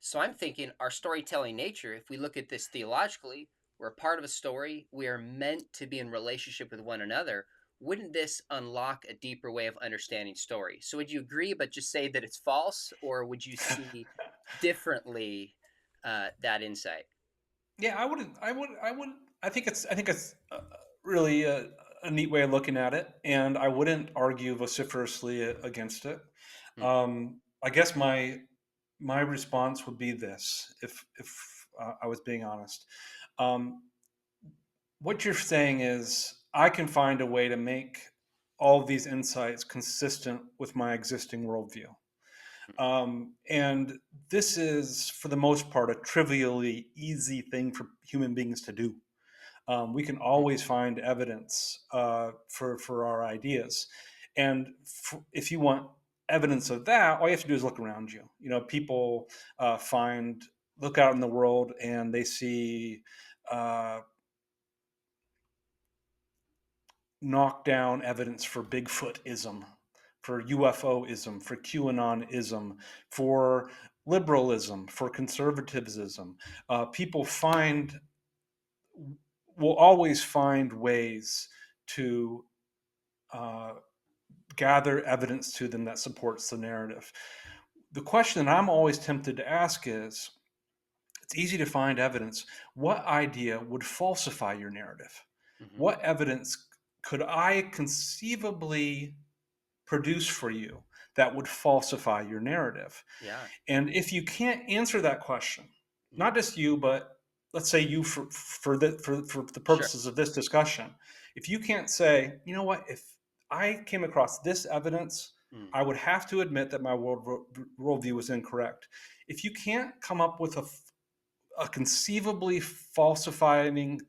So I'm thinking our storytelling nature, if we look at this theologically, we're a part of a story. We are meant to be in relationship with one another. Wouldn't this unlock a deeper way of understanding story? So would you agree, but just say that it's false, or would you see differently that insight? Yeah, I wouldn't. I would. I think it's really a neat way of looking at it, and I wouldn't argue vociferously against it. Hmm. I guess my response would be this: if I was being honest, um, what you're saying is I can find a way to make all of these insights consistent with my existing worldview. And this is, for the most part, a trivially easy thing for human beings to do. We can always find evidence for our ideas, and if you want evidence of that, all you have to do is look around you. People find look out in the world and they see uh, knockdown evidence for Bigfootism, for UFOism, for QAnonism, for liberalism, for conservatism. People will always find ways to uh, gather evidence to them that supports the narrative. The question that I'm always tempted to ask is, it's easy to find evidence. What idea would falsify your narrative? Hmm. What evidence could I conceivably produce for you that would falsify your narrative? Yeah. And if you can't answer that question, Mm. not just you, but let's say you for the Sure. purposes of this discussion, if you can't say, you know what, if I came across this evidence, Mm. I would have to admit that my worldview was incorrect. If you can't come up with a conceivably falsifying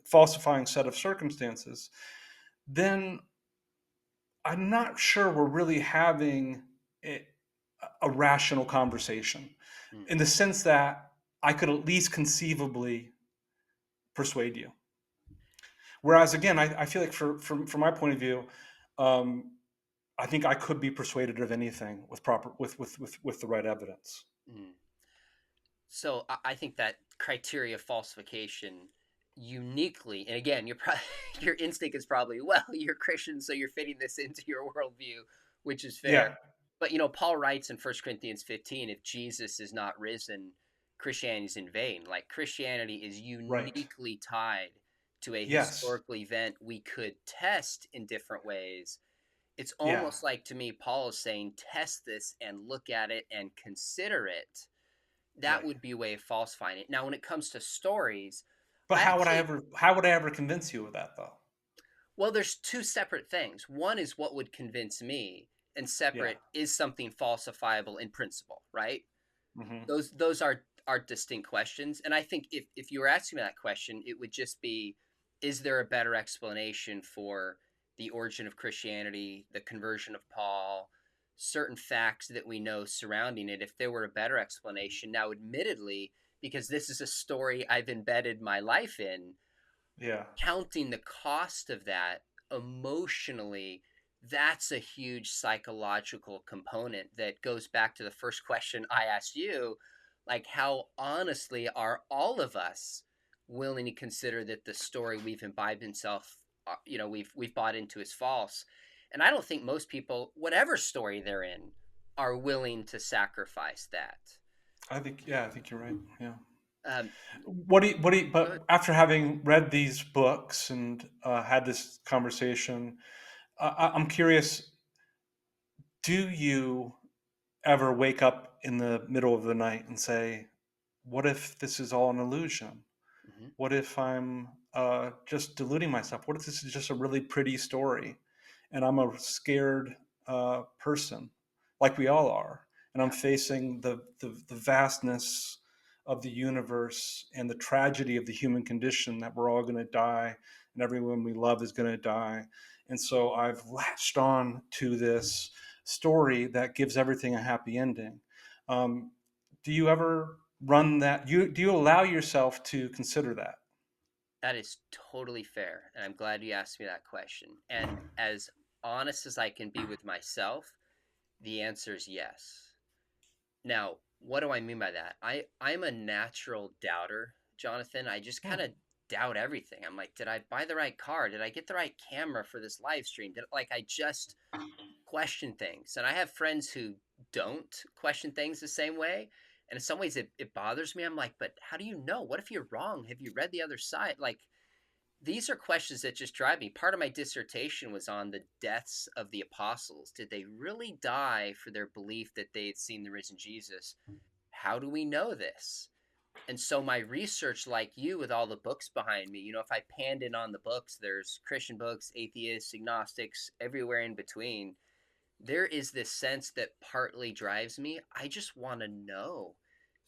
set of circumstances, then I'm not sure we're really having a, a rational conversation Mm. in the sense that I could at least conceivably persuade you. Whereas again, I feel like from my point of view, um, I think I could be persuaded of anything with proper with the right evidence. Mm. So I think that criteria of falsification uniquely, and again, your instinct is probably, well, you're Christian, so you're fitting this into your worldview, which is fair. Yeah, But Paul writes in 1 Corinthians 15, if Jesus is not risen, Christianity is in vain. Like Christianity is right. uniquely tied to a Yes. historical event we could test in different ways. It's Yeah. almost like to me, Paul is saying, test this and look at it and consider it. That Right. would be a way of falsifying it. Now, when it comes to stories, But I actually, how would I ever convince you of that though? well, there's two separate things. One is what would convince me, and Yeah. separate is something falsifiable in principle, right? Hmm. Those are distinct questions. And I think if you were asking me that question, it would just be, is there a better explanation for the origin of Christianity, the conversion of Paul, certain facts that we know surrounding it? If there were a better explanation, now admittedly, because this is a story I've embedded my life in, Yeah. counting the cost of that emotionally, that's a huge psychological component that goes back to the first question I asked you, like how honestly are all of us willing to consider that the story we've imbibed himself, we've bought into is false. And I don't think most people, whatever story they're in, are willing to sacrifice that. I think you're right. Yeah. um, But after having read these books and had this conversation, I'm curious, do you ever wake up in the middle of the night and say, what if this is all an illusion? mhm, What if I'm just deluding myself? What if this is just a really pretty story and I'm a scared person, like we all are, and I'm yeah, facing the vastness of the universe and the tragedy of the human condition that we're all going to die and everyone we love is going to die. And so I've latched on to this story that gives everything a happy ending. Um, do you ever run that? Do you allow yourself to consider that? that is totally fair, and I'm glad you asked me that question. And as honest as I can be with myself, the answer is yes. Now, what do I mean by that? I'm a natural doubter, Jonathan. I just kind Hmm. of doubt everything. I'm like, did I buy the right car? Did I get the right camera for this live stream? I just question things. And I have friends who don't question things the same way. And in some ways it bothers me. I'm like, but how do you know? What if you're wrong? Have you read the other side? Like, these are questions that just drive me. Part of my dissertation was on the deaths of the apostles. Did they really die for their belief that they had seen the risen Jesus? How do we know this? And so my research, like you, with all the books behind me, if I panned in on the books, there's Christian books, atheists, agnostics, everywhere in between. There is this sense that partly drives me. I just want to know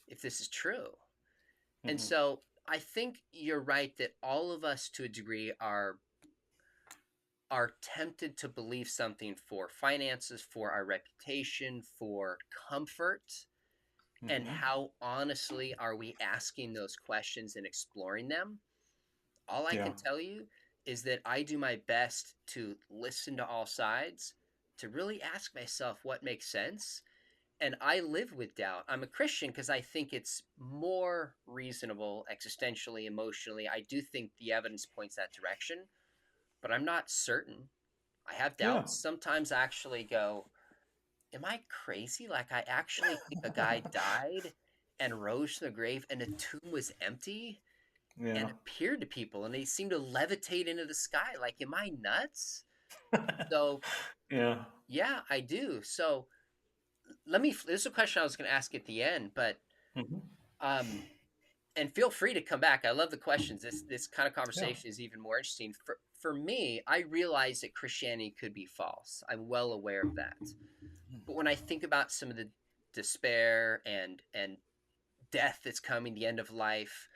if this is true. And Hmm. so I think you're right that all of us to a degree are tempted to believe something for finances, for our reputation, for comfort. And Hmm. how honestly are we asking those questions and exploring them? All I Yeah. can tell you is that I do my best to listen to all sides, to really ask myself what makes sense. And I live with doubt. I'm a Christian because I think it's more reasonable existentially, emotionally. I do think the evidence points that direction, but I'm not certain. I have Yeah. doubts. Sometimes I actually go, am I crazy? Like, I actually think a guy died and rose from the grave and the tomb was empty Yeah. and appeared to people and they seemed to levitate into the sky. Like, am I nuts? So, Yeah. yeah, I do. So, let me, this is a question I was going to ask at the end, but, Hmm. um, and feel free to come back. I love the questions. This kind of Yeah. conversation is even more interesting. For me, I realize that Christianity could be false. I'm well aware of that. But when I think about some of the despair and death that's coming, the end of life,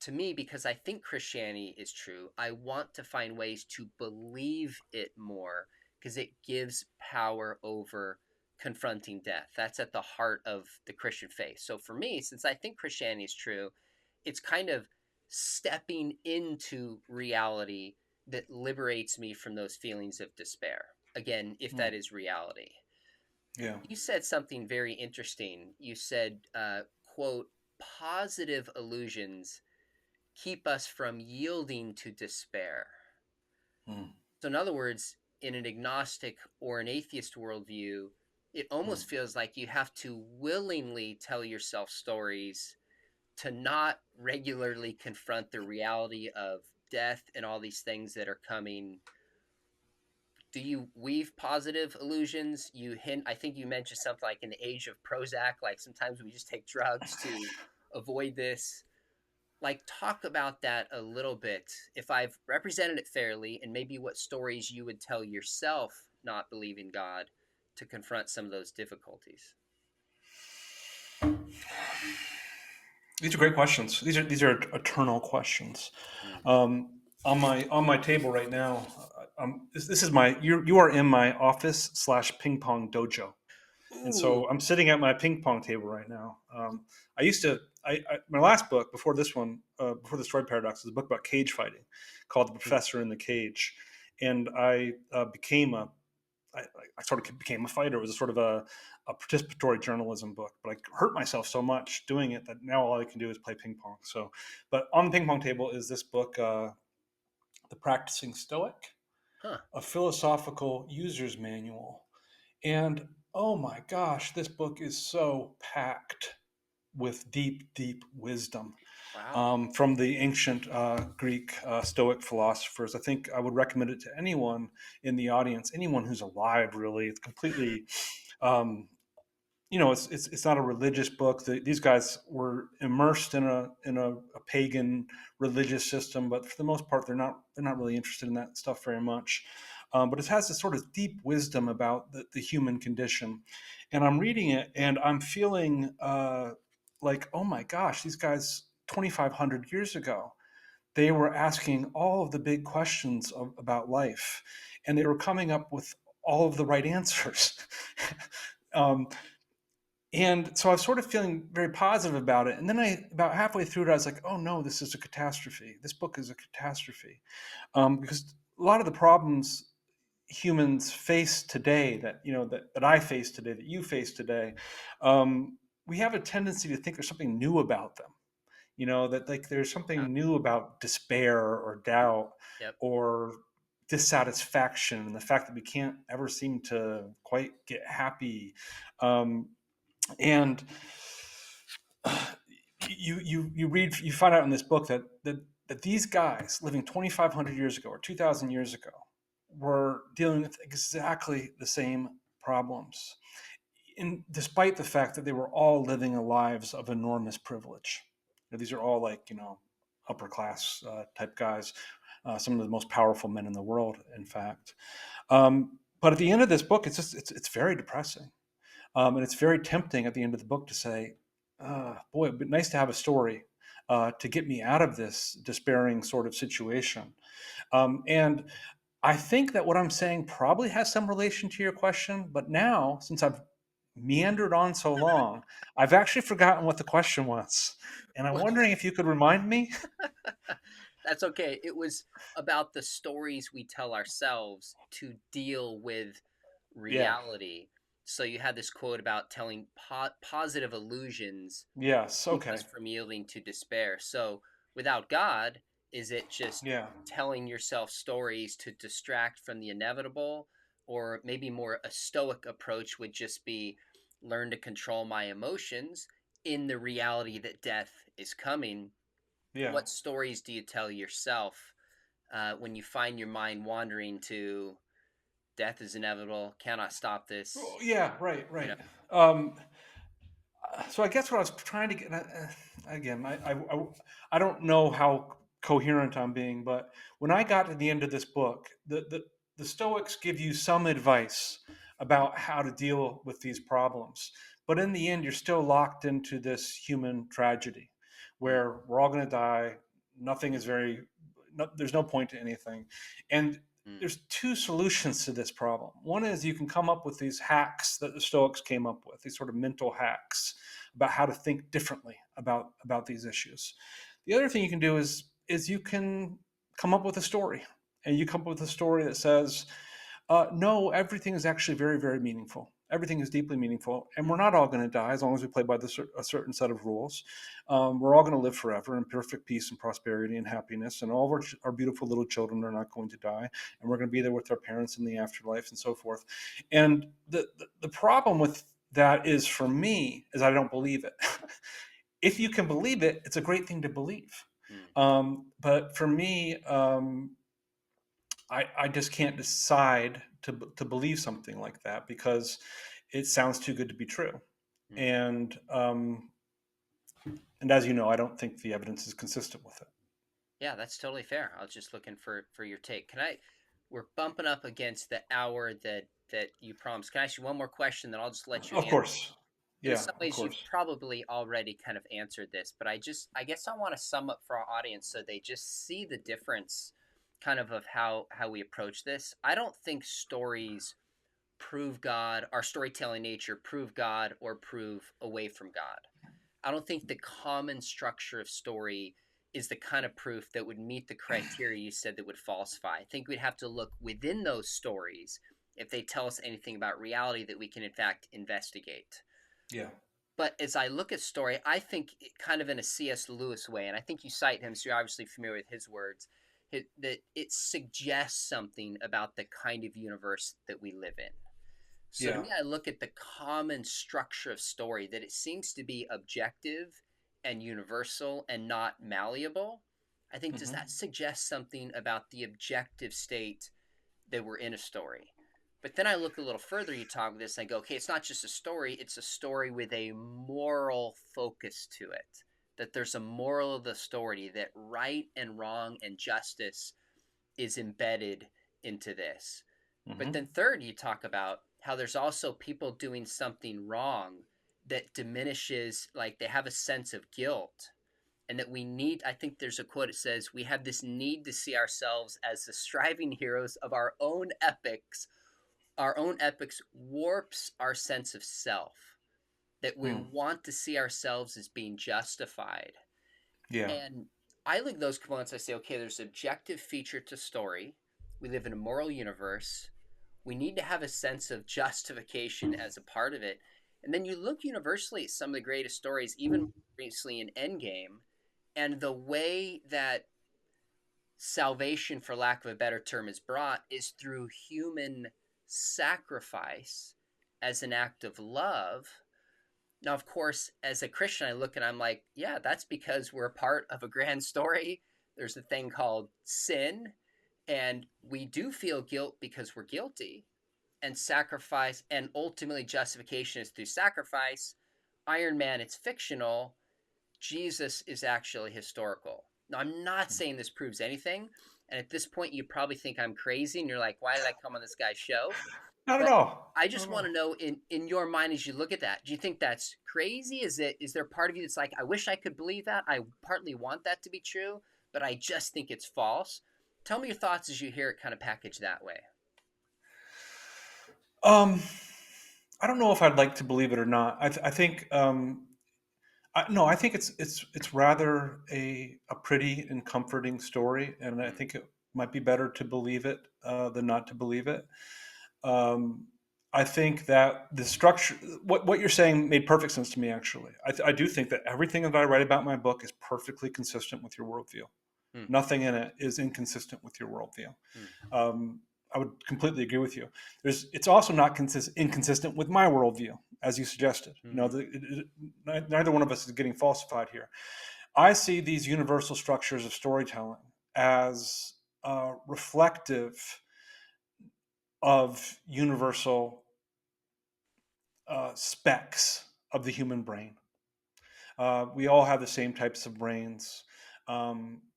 to me, because I think Christianity is true, I want to find ways to believe it more because it gives power over confronting death. That's at the heart of the Christian faith. So for me, since I think Christianity is true, it's kind of stepping into reality that liberates me from those feelings of despair. Again, if Mm. that is reality. Yeah. You said something very interesting. You said, quote, positive illusions keep us from yielding to despair. Mm. So, in other words, in an agnostic or an atheist worldview, it Mm. almost feels like you have to willingly tell yourself stories to not regularly confront the reality of death and all these things that are coming. Do you weave positive illusions? You hint, I think you mentioned something like in the age of Prozac, like sometimes we just take drugs to avoid this. Like, talk about that a little bit, if I've represented it fairly, and maybe what stories you would tell yourself not believing God to confront some of those difficulties. These are great questions. These are eternal questions. Mm. On my table right now, this is my you are in my office slash ping pong dojo. And Ooh. so I'm sitting at my ping pong table right now. I used to, my last book before this one, before the Story Paradox, was a book about cage fighting called The Mm. Professor in the Cage. And I sort of became a fighter. It was a sort of a participatory journalism book, but I hurt myself so much doing it that now all I can do is play ping pong. So, but on the ping pong table is this book, The Practicing Stoic, Huh. a philosophical user's manual. And oh my gosh, this book is so packed with deep, deep wisdom Wow. from the ancient Greek Stoic philosophers. I think I would recommend it to anyone in the audience, anyone who's alive, really. It's completely um, it's not a religious book. These guys were immersed in a pagan religious system, but for the most part, they're not really interested in that stuff very much. But it has this sort of deep wisdom about the human condition, and I'm reading it and I'm feeling like, oh my gosh, these guys 2,500 years ago, they were asking all of the big questions about life, and they were coming up with all of the right answers. um, and so I was sort of feeling very positive about it. And then about halfway through it, I was like, oh no, this is a catastrophe. This book is a catastrophe. Because a lot of the problems humans face today that I face today, that you face today, we have a tendency to think there's something new about them. That like there's Yeah. something new about despair or doubt Yep. or dissatisfaction and the fact that we can't ever seem to quite get happy. And you find out in this book that these guys living 2,500 years ago or 2,000 years ago were dealing with exactly the same problems, despite the fact that they were all living lives of enormous privilege. These are all like upper class type guys, some of the most powerful men in the world, in fact. But at the end of this book, it's very depressing. And it's very tempting at the end of the book to say, boy, it'd be nice to have a story to get me out of this despairing sort of situation. And I think that what I'm saying probably has some relation to your question, but now, since I've meandered on so long, I've actually forgotten what the question was. And I'm Well, wondering if you could remind me. that's okay. It was about the stories we tell ourselves to deal with Yeah. reality. So you had this quote about telling positive illusions Yes. keep us Okay. from yielding to despair. So without God, is it just Yeah. telling yourself stories to distract from the inevitable? or maybe more a stoic approach would just be learn to control my emotions in the reality that death is coming. Yeah. What stories do you tell yourself when you find your mind wandering to death is inevitable, cannot stop Oh, this, yeah, right, you know? right. So I guess what I was trying to get again, I don't know how coherent I'm being, but when I got to the end of this book, the Stoics give you some advice about how to deal with these problems, but in the end, you're still locked into this human tragedy, Mm, where we're all going to die. Nothing is very, no, there's no point to anything, and mm, there's two solutions to this problem. One is you can come up with these hacks that the Stoics came up with, these sort of mental hacks about how to think differently about these issues. The other thing you can do is you can come up with a story, and you come up with a story that says, no, everything is actually very, very meaningful. Everything is deeply meaningful, and mm, we're not all going to die as long as we play by a certain set of rules. We're all going to live forever in perfect peace and prosperity and happiness, and all of our beautiful little children are not going to die, and we're going to be there with our parents in the afterlife and so forth. And the problem with that is, for me, is I don't believe it. If you can believe it, it's a great thing to believe. mm. But for me, I just can't decide to believe something like that because it sounds too good to be true. Mm. And and as you know, I don't think the evidence is consistent with it. Yeah, that's totally fair. I was just looking for your take. Can I? We're bumping up against the hour that you promised. Can I ask you one more question? Then I'll just let you Of answer. course. In Yeah, some of ways, you've course. probably already kind of answered this, but I guess I want to sum up for our audience so they just see the difference, kind of how we approach this. I don't think stories prove God, our storytelling nature prove God or prove away from God. I don't think the common structure of story is the kind of proof that would meet the criteria you said that would falsify. I think we'd have to look within those stories if they tell us anything about reality that we can in fact investigate. Yeah. But as I look at story, I think kind of in a C.S. Lewis way, and I think you cite him, so you're obviously familiar with his words, that it suggests something about the kind of universe that we live in. So to Yeah. me, I look at the common structure of story that it seems to be objective and universal and not malleable. I think, does that Hmm. suggest something about the objective state that we're in a story? But then I look a little further, you talk this, and I go, okay, it's not just a story, it's a story with a moral focus to it. That there's a moral of the story, that right and wrong and justice is embedded into this. But Hmm. then, third, you talk about how there's also people doing something wrong that diminishes, like they have a sense of guilt. And that we need, I think there's a quote, it says, we have this need to see ourselves as the striving heroes of our own epics. Our own epics warps our sense of self, that we Mm. want to see ourselves as being justified. Yeah. And I look at those components, I say, okay, there's an objective feature to story. We live in a moral universe. We need to have a sense of justification as a part of it. And then you look universally at some of the greatest stories, even recently in Endgame, and the way that salvation, for lack of a better term, is brought is through human sacrifice as an act of love. Now, of course, as a Christian, I look and I'm like, yeah, that's because we're a part of a grand story. There's a thing called sin, and we do feel guilt because we're guilty, and sacrifice, and ultimately justification is through sacrifice. Iron Man, it's fictional. Jesus is actually historical. Now, I'm not saying this proves anything. And at this point, you probably think I'm crazy and you're like, why did I come on this guy's show? Not at But all. I Not just at want to all. know in your mind as you look at that, do you think that's crazy? Is there part of you that's like, I wish I could believe that. I partly want that to be true, but I just think it's false. Tell me your thoughts as you hear it kind of packaged that way. Um, I don't know if I'd like to believe it or not. I think no, I think it's rather a pretty and comforting story, and I Mm, think it might be better to believe it than not to believe it. Um, I think that the structure, what you're saying, made perfect sense to me. Actually, I do think that everything that I write about in my book is perfectly consistent with your worldview. mm, Nothing in it is inconsistent with your worldview. mm, Um, I would completely agree with you. It's also not inconsistent with my worldview, as you suggested. Mm-hmm. Neither one of us is getting falsified here. I see these universal structures of storytelling as reflective of universal specs of the human brain. We all have the same types of brains.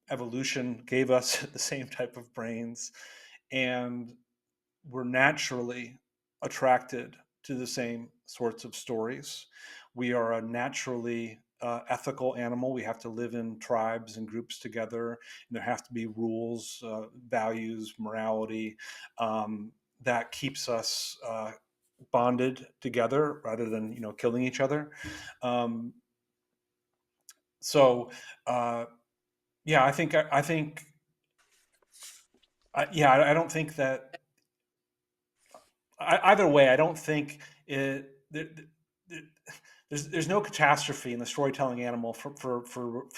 Evolution gave us the same type of brains, and we're naturally attracted to the same sorts of stories. We are a naturally ethical animal. We have to live in tribes and groups together, and there have to be rules, values, morality that keeps us bonded together rather than killing each other. Um, so yeah, I don't think that either way. I don't think there's no catastrophe in the storytelling animal for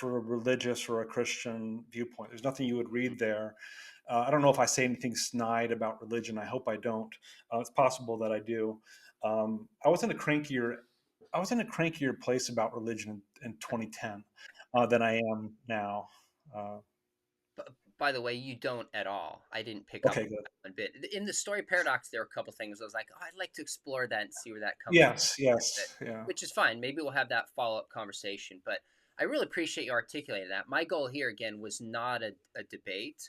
a religious or a Christian viewpoint. There's nothing you would read there. I don't know if I say anything snide about religion. I hope I don't. It's possible that I do. I was in a crankier place about religion in 2010 than I am now. Uh, By the way, you don't at all. I didn't pick up okay, on good. that one bit. In the story paradox, there are a couple things I was like, oh, I'd like to explore that and see where that comes from Yes, a little bit, yes, yeah, which is fine. Maybe we'll have that follow up conversation. But I really appreciate you articulating that. My goal here, again, was not a debate.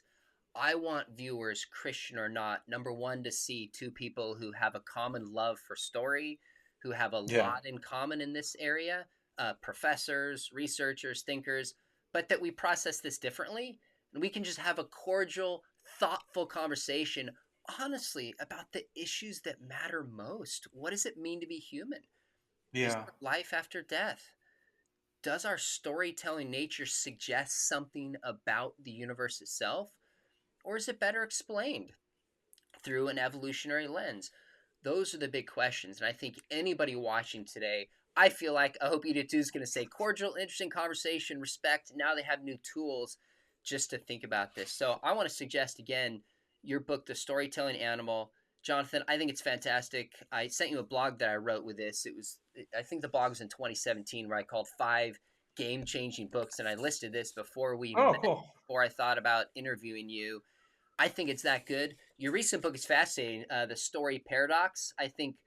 I want viewers, Christian or not, number one, to see two people who have a common love for story, who have a yeah, lot in common in this area, professors, researchers, thinkers, but that we process this differently. And we can just have a cordial, thoughtful conversation, honestly, about the issues that matter most. What does it mean to be human? Is yeah, there life after death? Does our storytelling nature suggest something about the universe itself? Or is it better explained through an evolutionary lens? Those are the big questions. And I think anybody watching today, I feel like, I hope you do too, is going to say cordial, interesting conversation, respect. Now they have new tools just to think about this. So I want to suggest again your book, The Storytelling Animal. Jonathan, I think it's fantastic. I sent you a blog that I wrote with this. I think the blog was in 2017 where I called 5 game-changing books. And I listed this before we oh, met, cool. before I thought about interviewing you. I think it's that good. Your recent book is fascinating. The Story Paradox. I think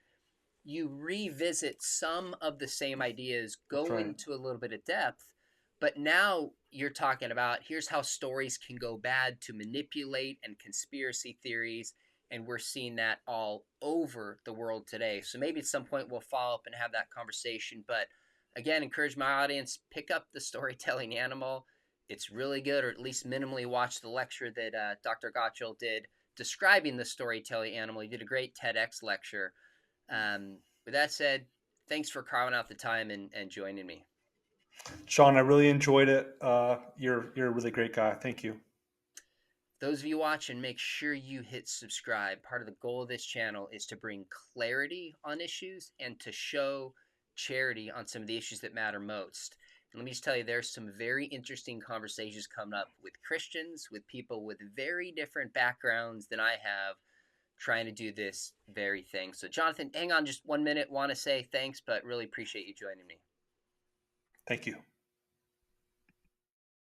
you revisit some of the same ideas, That's go right. into a little bit of depth, but now you're talking about here's how stories can go bad to manipulate and conspiracy theories. And we're seeing that all over the world today. So maybe at some point we'll follow up and have that conversation. But again, encourage my audience, pick up The Storytelling Animal. It's really good, or at least minimally watch the lecture that Dr. Gottschall did describing the storytelling animal. He did a great TEDx lecture. With that said, thanks for carving out the time and joining me. Sean, I really enjoyed it. You're a really great guy. Thank you. Those of you watching, make sure you hit subscribe. Part of the goal of this channel is to bring clarity on issues and to show charity on some of the issues that matter most. And let me just tell you, there's some very interesting conversations coming up with Christians, with people with very different backgrounds than I have, trying to do this very thing. So, Jonathan, hang on just 1 minute. Want to say thanks, but really appreciate you joining me. Thank you.